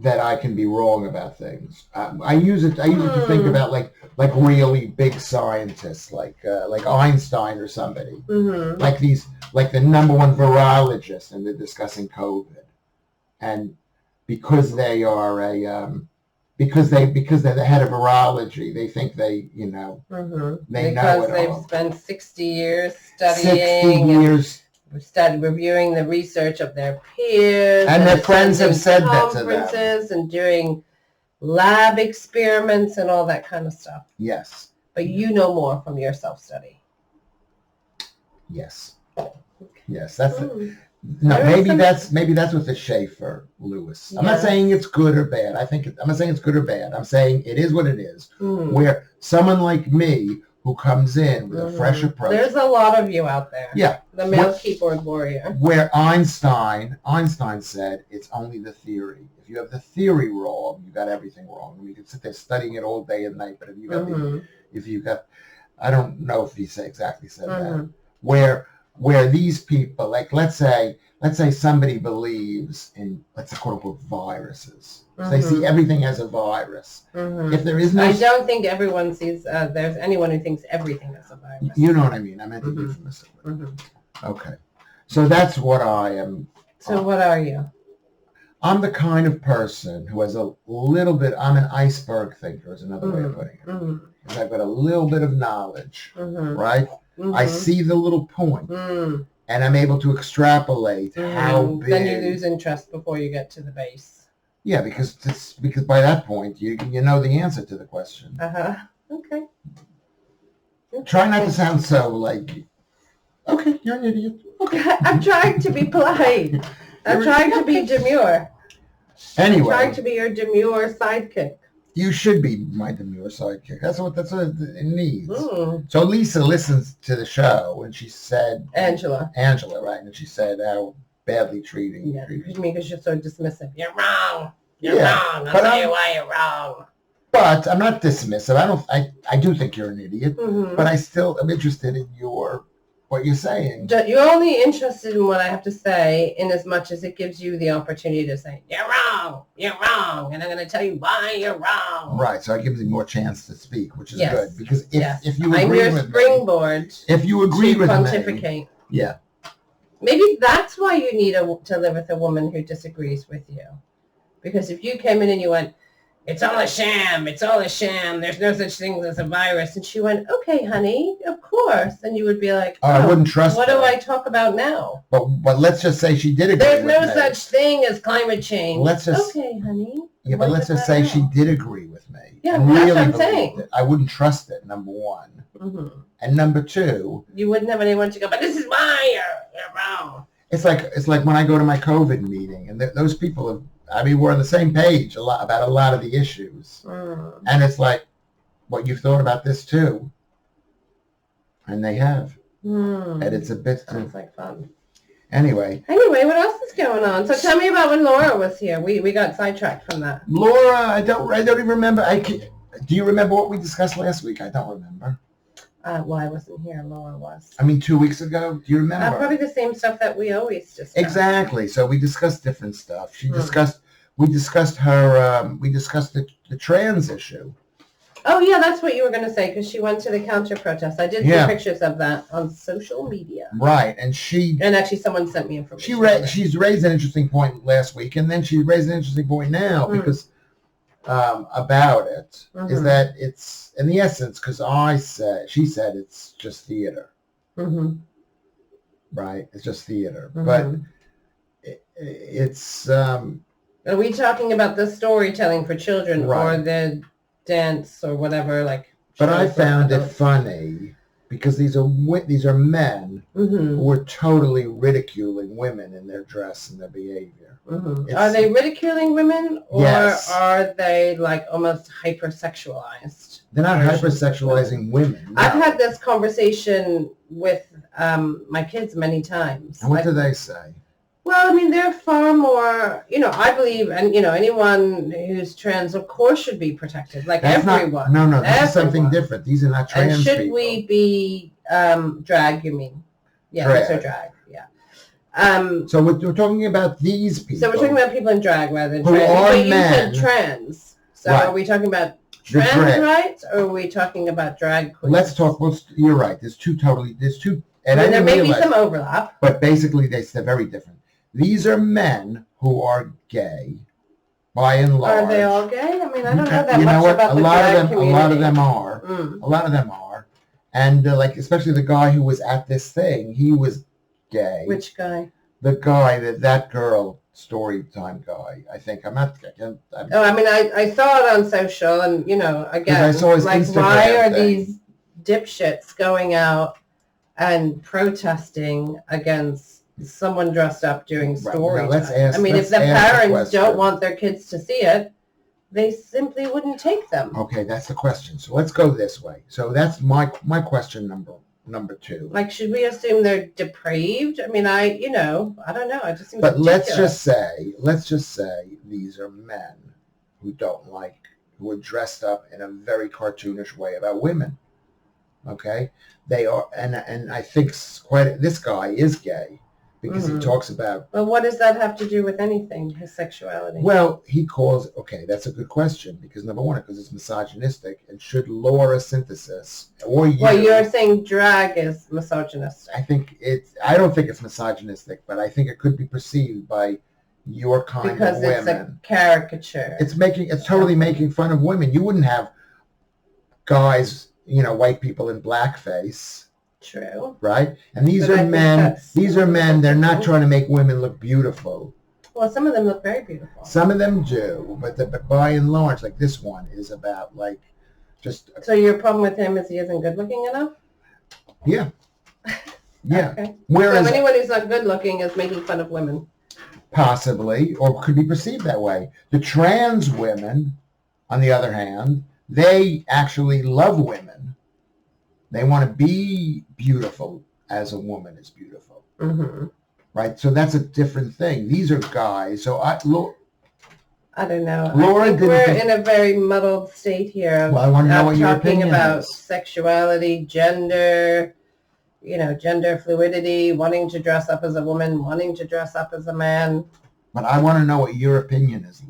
That I can be wrong about things. I use it to think about like really big scientists, like Einstein or somebody, like the number one virologist, and they're discussing COVID, and because they are because they're the head of virology, they think they they know it all. Because they've spent 60 years studying. Reviewing the research of their peers. And their friends have said that to them. Conferences and doing lab experiments and all that kind of stuff. Yes. But you know more from your self-study. Yes. Yes. That's maybe that's with the Schaffer-Lewis. I'm not saying it's good or bad. I'm not saying it's good or bad. I'm saying it is what it is. Where someone like me who comes in with a fresh approach. There's a lot of you out there. Yeah. The male keyboard warrior. Where Einstein said it's only the theory. If you have the theory wrong, you got everything wrong. I mean, you can sit there studying it all day and night, but if you got I don't know if he exactly said that. Where these people, like let's say somebody believes in, let's say, quote unquote viruses. So they see everything as a virus. If there is no, I don't think everyone sees. There's anyone who thinks everything is a virus. You know what I mean? I meant to euphemistically. Okay, so that's what I am. So what are you? I'm the kind of person who has a little bit. I'm an iceberg thinker, is another way of putting it. Because I've got a little bit of knowledge, right? I see the little point, and I'm able to extrapolate how big. Then you lose interest before you get to the base. Yeah, because by that point you know the answer to the question. Okay. Try not to sound so like, okay, you're an idiot. Okay. I'm trying to be polite. I'm trying to be demure. Anyway. I'm trying to be your demure sidekick. You should be my demure sidekick. That's what it needs. So Lisa listens to the show, and she said... Angela, right? And she said how badly treating. Yeah, because you're so dismissive. You're wrong. You're wrong. I'll tell you why you're wrong. But I'm not dismissive. I do think you're an idiot, but I still am interested in your what you're saying. You're only interested in what I have to say in as much as it gives you the opportunity to say, you're wrong, and I'm going to tell you why you're wrong. Right, so it gives you more chance to speak, which is good. Because if you I'm agree your with springboard me, if you agree to with pontificate. me, yeah. Maybe that's why you need to live with a woman who disagrees with you. Because if you came in and you went, it's all a sham, there's no such thing as a virus. And she went, okay, honey, of course. And you would be like, I wouldn't trust what her. do I talk about now? But let's just say she did agree There's with no me. such thing as climate change. Okay, honey. Yeah, but let's just say she did agree with me. Yeah, and that's really what I'm believed saying. it. I wouldn't trust it, number one. Mm-hmm. And number two, you wouldn't have anyone to go, but this is why you're wrong. It's like when I go to my COVID meeting, and those people we're on the same page about a lot of the issues. And it's like, what, you've thought about this too? And they have. And it's a bit... Sounds like fun. Anyway, what else is going on? So tell me about when Laura was here. We got sidetracked from that. Laura, I don't even remember. Do you remember what we discussed last week? I don't remember. Well, I wasn't here. Laura was. 2 weeks ago. Do you remember? Probably the same stuff that we always discuss. Exactly. So we discussed different stuff. We discussed the trans issue. Oh yeah, that's what you were going to say, because she went to the counter protest. I did see pictures of that on social media. Right, and actually someone sent me information. She's raised an interesting point last week, and then she raised an interesting point now because about it is that it's in the essence, because she said it's just theater. Right, it's just theater, but it's. Are we talking about the storytelling for children or the dance or whatever? But I found it funny because these are men who are totally ridiculing women in their dress and their behavior. Are they ridiculing women, or are they almost hypersexualized? They're not hypersexualizing women. No. I've had this conversation with my kids many times. And what do they say? Well, they're far more, I believe, and, anyone who's trans, of course, should be protected, everyone. This is something different. These are not trans people. And should we be drag, you mean? Yeah, these are drag, yeah. So we're talking about these people. So we're talking about people in drag rather than trans. Who are men. You said trans. So are we talking about trans rights, or are we talking about drag queens? Let's talk, you're right. There's two, and there may be some overlap. But basically they're very different. These are men who are gay, by and large. Are they all gay? I don't know that much about the drag community. A lot of them are. A lot of them are. And especially the guy who was at this thing, he was gay. Which guy? The guy, that girl, story time guy. I think I saw it on social, and again, I saw his Instagram why are these dipshits going out and protesting against someone dressed up doing story time? If the parents don't want their kids to see it, they simply wouldn't take them. Okay, that's the question. So let's go this way. So that's my question number two. Should we assume they're depraved? I don't know. It just seems But ridiculous. let's just say these are men who who are dressed up in a very cartoonish way about women. Okay? They are, and I think this guy is gay. Because he talks about... Well, what does that have to do with anything, his sexuality? Well, he calls... Okay, that's a good question. Because number one, because it's misogynistic. And should Laura Synthesis or you... Well, you're saying drag is misogynistic. I don't think it's misogynistic, but I think it could be perceived by your kind of women. Because it's a caricature. It's totally making fun of women. You wouldn't have guys, white people in blackface... True. Right? And these are men. They're not trying to make women look beautiful. Well, some of them look very beautiful. Some of them do, but by and large, this one is about just... So your problem with him is he isn't good looking enough? Yeah. Yeah. Okay. Whereas, so anyone who's not good looking is making fun of women. Possibly, or could be perceived that way. The trans women, on the other hand, they actually love women. They want to be beautiful as a woman is beautiful. Right? So that's a different thing. These are guys. So I don't know. Laura we're in a very muddled state here. Well, I want to know what your opinion talking about is. sexuality, gender, gender fluidity, wanting to dress up as a woman, wanting to dress up as a man. But I want to know what your opinion is.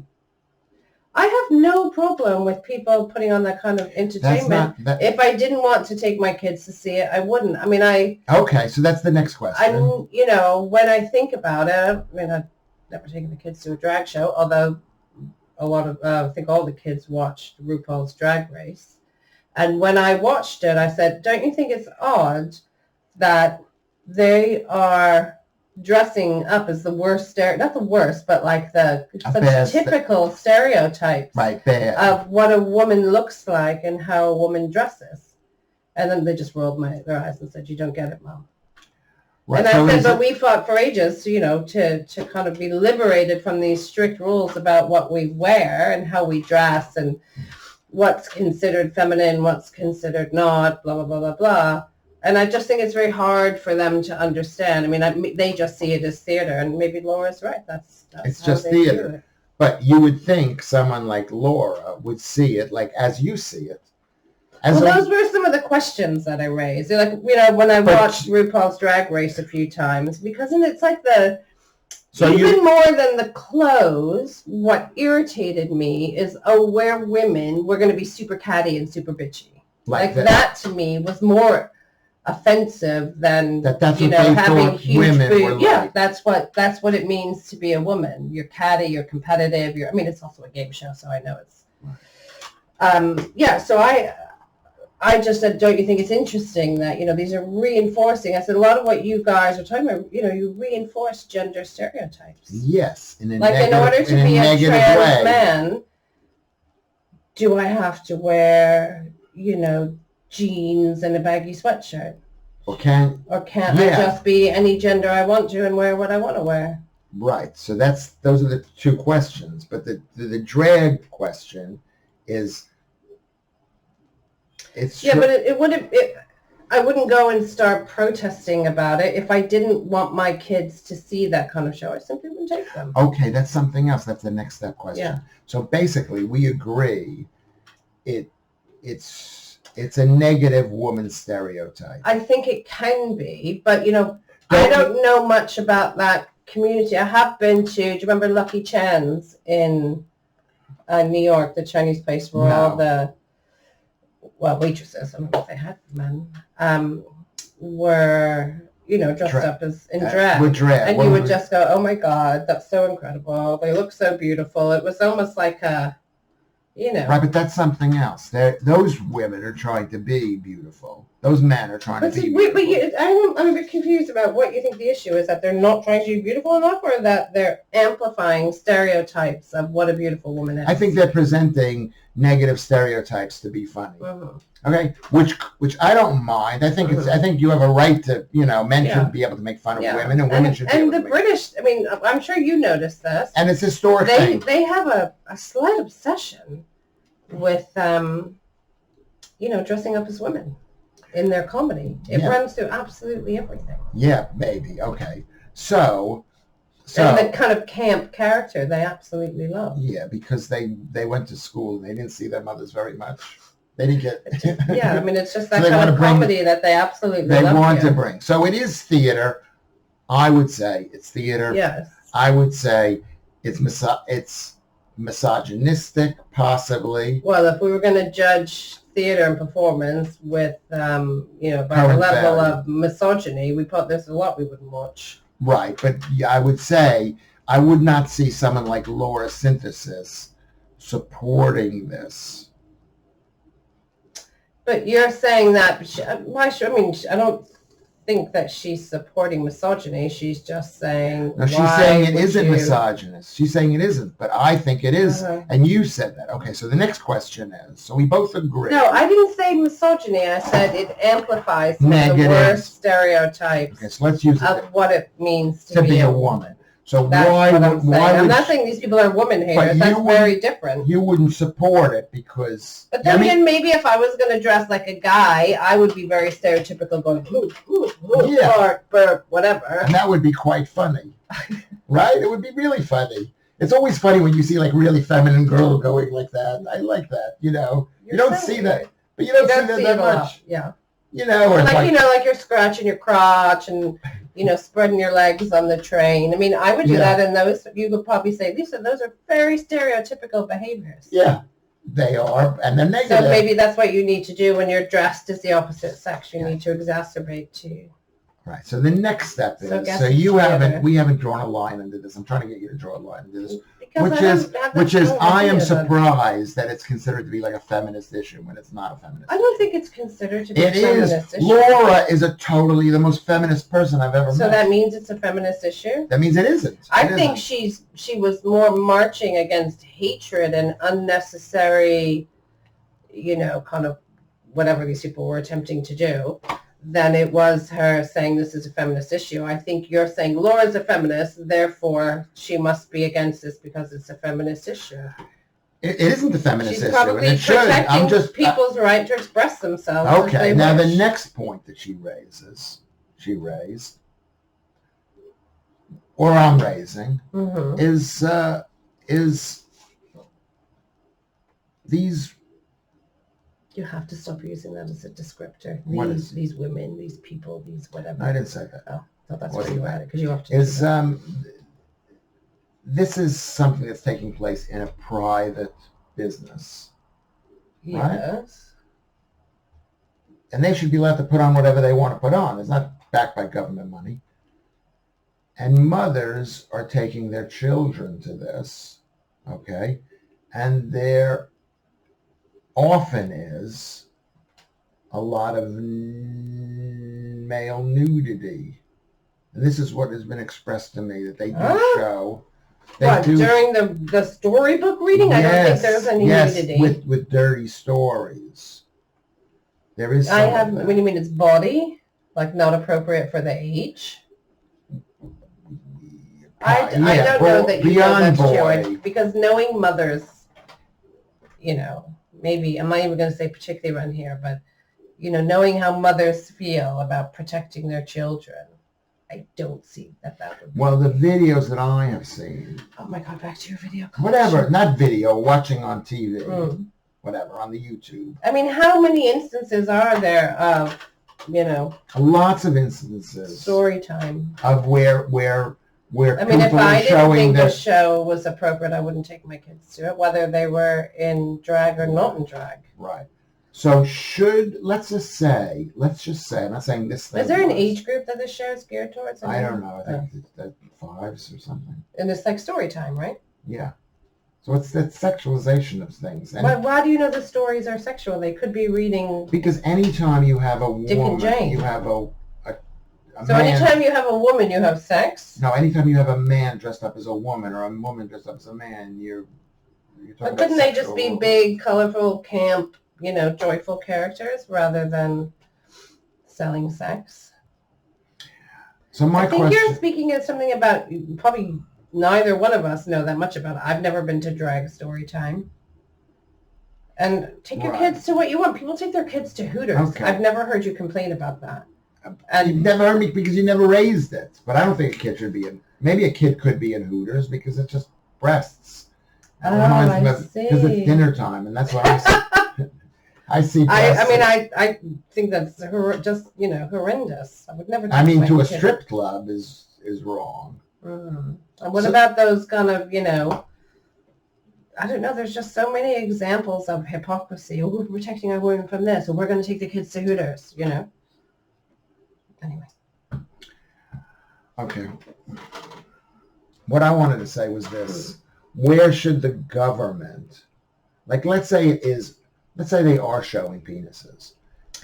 I have no problem with people putting on that kind of entertainment. If I didn't want to take my kids to see it, I wouldn't. I mean, Okay, so that's the next question. When I think about it, I've never taken the kids to a drag show, although a lot of, I think all the kids watched RuPaul's Drag Race. And when I watched it, I said, don't you think it's odd that they are dressing up as the worst, not the worst, but like such typical stereotypes of what a woman looks like and how a woman dresses. And then they just rolled their eyes and said, you don't get it, Mom. Right. And I said, but we fought for ages, to kind of be liberated from these strict rules about what we wear and how we dress and what's considered feminine, what's considered not, blah, blah, blah, blah, blah. And I just think it's very hard for them to understand. I mean, they just see it as theater, and maybe Laura's right. That's it's just theater. But you would think someone like Laura would see it like as you see it. Those were some of the questions that I raised. Like, when I watched RuPaul's Drag Race a few times, because it's like more than the clothes, what irritated me is, we're women, we're going to be super catty and super bitchy. Like that to me was more offensive than having huge boobs. Yeah, that's what it means to be a woman. You're catty, you're competitive. It's also a game show, so I know it's. So I just said, don't you think it's interesting that these are reinforcing? I said a lot of what you guys are talking about. You reinforce gender stereotypes. Yes, in order to be a trans man, do I have to wear jeans and a baggy sweatshirt? Or can't I just be any gender I want to and wear what I want to wear? Right. So those are the two questions. But the drag question is, it's but it wouldn't. I wouldn't go and start protesting about it if I didn't want my kids to see that kind of show. I simply wouldn't take them. Okay, that's something else. That's the next step question. Yeah. So basically, we agree. It's a negative woman stereotype. I think it can be, but I don't know much about that community. I have been to. Do you remember Lucky Chan's in New York, the Chinese place where all the waitresses, I don't know if they had men, were dressed up as in drag. With drag. And you would just go, oh my God, that's so incredible. They look so beautiful. It was almost like Right, but that's something else. Those women are trying to be beautiful. Those men are trying to be beautiful. I'm a bit confused about what you think the issue is, that they're not trying to be beautiful enough, or that they're amplifying stereotypes of what a beautiful woman is. I think they're presenting negative stereotypes to be funny. Mm-hmm. Okay, which I don't mind. I think I think you have a right to, men should be able to make fun of women, and women should be able to. And the British, I'm sure you noticed this. And it's a historic thing. They have a slight obsession with, dressing up as women in their comedy. It runs through absolutely everything. Yeah, maybe. Okay. So and the kind of camp character they absolutely love. Yeah, because they went to school and they didn't see their mothers very much. They didn't get... it's just that kind of comedy that they absolutely love. They want to bring. So it is theater. I would say it's theater. Yes. I would say it's misogynistic, possibly. Well, if we were going to judge theater and performance with, by the level of misogyny, there's a lot we wouldn't watch. Right, but I would say I would not see someone like Laura Synthesis supporting this. But you're saying that, I don't think that she's supporting misogyny. She's just saying... No, she's saying it isn't misogynist. She's saying it isn't, but I think it is. Uh-huh. And you said that. Okay, so the next question is, so we both agree. No, I didn't say misogyny. I said it amplifies the worst stereotypes okay, so let's use of what it means to be a woman. So why I'm not saying these people are woman haters. That's very different. You wouldn't support it because... But then again, maybe if I was going to dress like a guy, I would be very stereotypical, going, burp, whatever. And that would be quite funny, right? It would be really funny. It's always funny when you see like really feminine girl going like that. I like that, You don't see that, but you don't see that much. Yeah. you know, or like, you know, like you're scratching your crotch and, you know, spreading your legs on the train. I mean, I would do that, and those, you would probably say, Lisa, those are very stereotypical behaviors. Yeah, they are, and they're negative. So maybe that's what you need to do when you're dressed as the opposite sex. You need to exacerbate too. Right. So the next step is, we haven't drawn a line into this. I'm trying to get you to draw a line into this, which is I am surprised that it's considered to be like a feminist issue when it's not a feminist. I don't think it's considered to be a feminist issue. Laura is totally the most feminist person I've ever met. So that means it's a feminist issue? That means it isn't. I think she was more marching against hatred and unnecessary, you know, kind of whatever these people were attempting to do, than it was her saying this is a feminist issue. I think you're saying Laura's a feminist, therefore she must be against this because it's a feminist issue. It isn't a feminist issue. She's probably protecting people's right to express themselves. Okay, now the next point that she raised, or I'm raising, is these. You have to stop using that as a descriptor. These women, these people, these whatever. I didn't say that. Oh, so that's why you had it, because you have to. This is something that's taking place in a private business. Yes. Right? And they should be allowed to put on whatever they want to put on. It's not backed by government money. And mothers are taking their children to this, okay? And there often is a lot of male nudity. And this is what has been expressed to me, that they do show. During the storybook reading? I don't think there's any nudity. With dirty stories. There is some what do you mean, it's body? Like not appropriate for the age? I don't know that you know that's true. Because knowing mothers, you know, maybe, I'm not even going to say particularly around here, but, you know, knowing how mothers feel about protecting their children, I don't see that would be. Well, the videos that I have seen. Oh my God, back to your video collection. Whatever, not video, watching on TV, whatever, on the YouTube. I mean, how many instances are there of, you know. Lots of instances. Story time. Of where I mean, if I didn't think the show was appropriate, I wouldn't take my kids to it, whether they were in drag or not in drag. Right. So let's just say, I'm not saying this thing. Is there an age group that this show is geared towards? I don't know. I think it's that 5s or something. And it's like story time, right? Yeah. So it's that sexualization of things. And why do you know the stories are sexual? They could be reading. Because anytime you have a Dick woman, and Jane. you have a so man, anytime you have a woman, you have sex? No, anytime you have a man dressed up as a woman or a woman dressed up as a man, you're talking about. But couldn't they just be big, colorful, camp, you know, joyful characters rather than selling sex? So I think you're speaking of something about probably neither one of us know that much about it. I've never been to drag story time. And take your kids to what you want. People take their kids to Hooters. Okay. I've never heard you complain about that. And you've never heard me because you never raised it. But I don't think a kid should be in. Maybe a kid could be in Hooters because it's just breasts. I see. Because it's dinner time, and that's what I see. I see breasts. I think that's just, you know, horrendous. I would never. To a strip club is wrong. And what about those kind of, you know, I don't know, there's just so many examples of hypocrisy. Oh, we're protecting our women from this, or we're going to take the kids to Hooters, you know. Anyway. Okay. What I wanted to say was this. Where should the government, like let's say they are showing penises,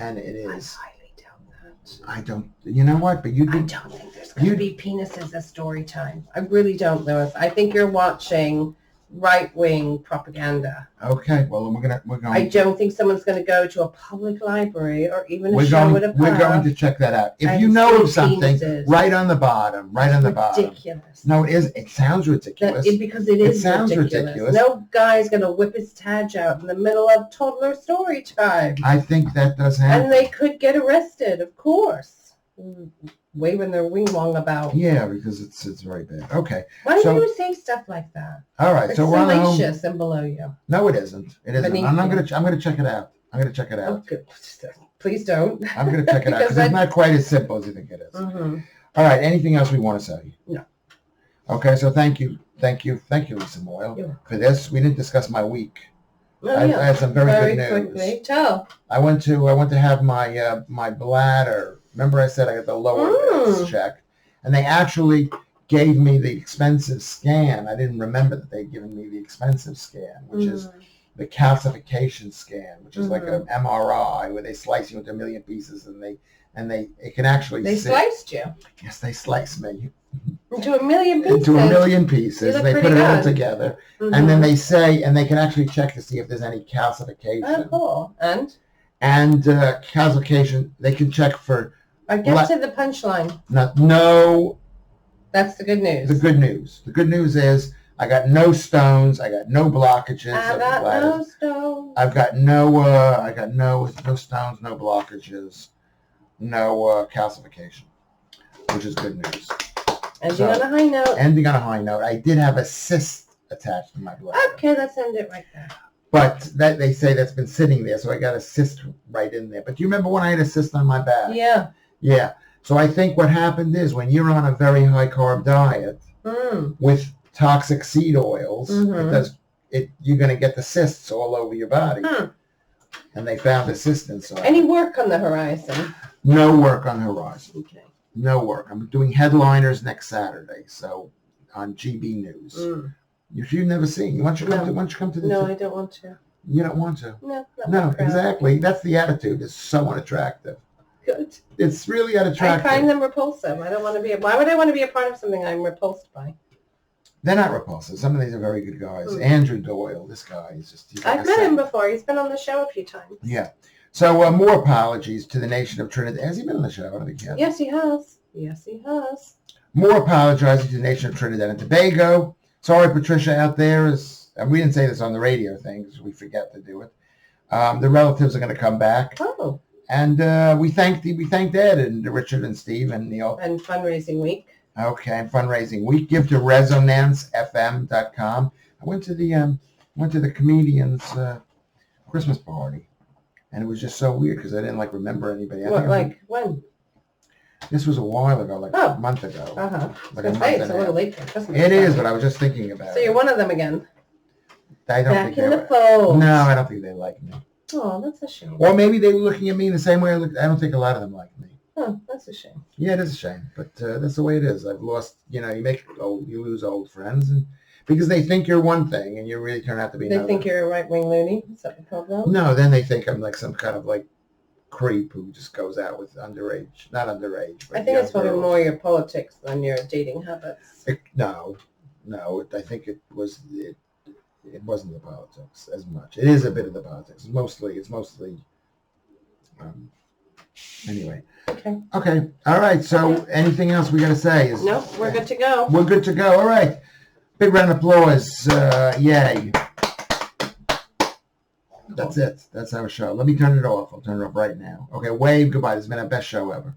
and it is. I highly doubt that. I don't, you know what, but you I don't think there's going to be penises at story time. I really don't, Lewis. I think you're watching right-wing propaganda. Okay, well, we're going. I don't think someone's going to go to a public library or even a show at a pub. We're going to check that out. If you know of something, right on the bottom. Ridiculous. No, it is. It sounds ridiculous. Because it sounds ridiculous. No guy's going to whip his tadge out in the middle of toddler story time. I think that does happen. And they could get arrested, of course. Waving their wing wong about. Yeah, because it's very bad. Okay. Why do you say stuff like that? All right, it's so we're salacious and below you. No, it isn't. It isn't. I'm gonna check it out. Oh, good. Please don't. I'm going to check it out because it's not quite as simple as you think it is. Mm-hmm. All right. Anything else we want to say? No. Okay. So thank you, Lisa Moyle, for this. We didn't discuss my week. I had some very good news. Quickly. Tell. I went to have my bladder. Remember I said I got the lower bits checked, and they actually gave me the expensive scan. I didn't remember that they'd given me the expensive scan, which is the calcification scan, which is like an MRI where they slice you into a million pieces, and it can actually They sliced you. Yes, they sliced me into a million pieces. Into a million pieces. They put it all together, and then they say, and they can actually check to see if there's any calcification. Oh, cool. And calcification, they can check for. I get to the punchline. No. That's the good news. The good news. The good news is I got no stones. I got no blockages. I got no stones. I've got no stones, no blockages, no calcification, which is good news. Ending on a high note. Ending on a high note. I did have a cyst attached to my bladder. Okay, let's end it right there. But that they say that's been sitting there, so I got a cyst right in there. But do you remember when I had a cyst on my back? Yeah. Yeah. So I think what happened is when you're on a very high carb diet with toxic seed oils, you're going to get the cysts all over your body. And they found a cyst inside. Any work on the horizon? No work on the horizon. Okay. No work. I'm doing headliners next Saturday, so on GB News. You've never seen. Why don't you come to the? No, I don't want to. You don't want to? No, exactly. That's the attitude. It's so unattractive. Good. It's really unattractive. I find them repulsive. I don't want to be. Why would I want to be a part of something I'm repulsed by? They're not repulsive. Some of these are very good guys. Andrew Doyle, this guy is just. I've met him before. He's been on the show a few times. Yeah. So more apologies to the nation of Trinidad. Has he been on the show? I don't think he has. Yes, he has. Yes, he has. More apologizing to the nation of Trinidad and Tobago. Sorry, Patricia, out there and we didn't say this on the radio thing because we forget to do it. The relatives are going to come back. Oh. And we thanked Ed and Richard and Steve and Neil. And fundraising week. Okay, fundraising week. Give to resonancefm.com. I went to the comedian's Christmas party, and it was just so weird because I didn't remember anybody. When? This was a while ago, a month ago. It's a little late for Christmas. It is, but I was just thinking about it. So you're one of them again. I don't Back think in the fold. No, I don't think they like me. Oh, that's a shame. Or maybe they were looking at me in the same way I looked. I don't think a lot of them like me. Oh, that's a shame. Yeah, it is a shame, but that's the way it is. I've lost. You lose old friends, and because they think you're one thing and you really turn out to be another. They think you're a right-wing loony. Is that what you're talking about? No, then they think I'm some kind of creep who just goes out with not underage. But I think it's probably more your politics than your dating habits. No. I think it wasn't the politics as much. It is a bit of the politics. It's mostly. Anyway. Okay. All right. So anything else we got to say? Nope. We're good to go. We're good to go. All right. Big round of applause. Yay. That's it. That's our show. Let me turn it off. I'll turn it off right now. Okay. Wave goodbye. This has been our best show ever.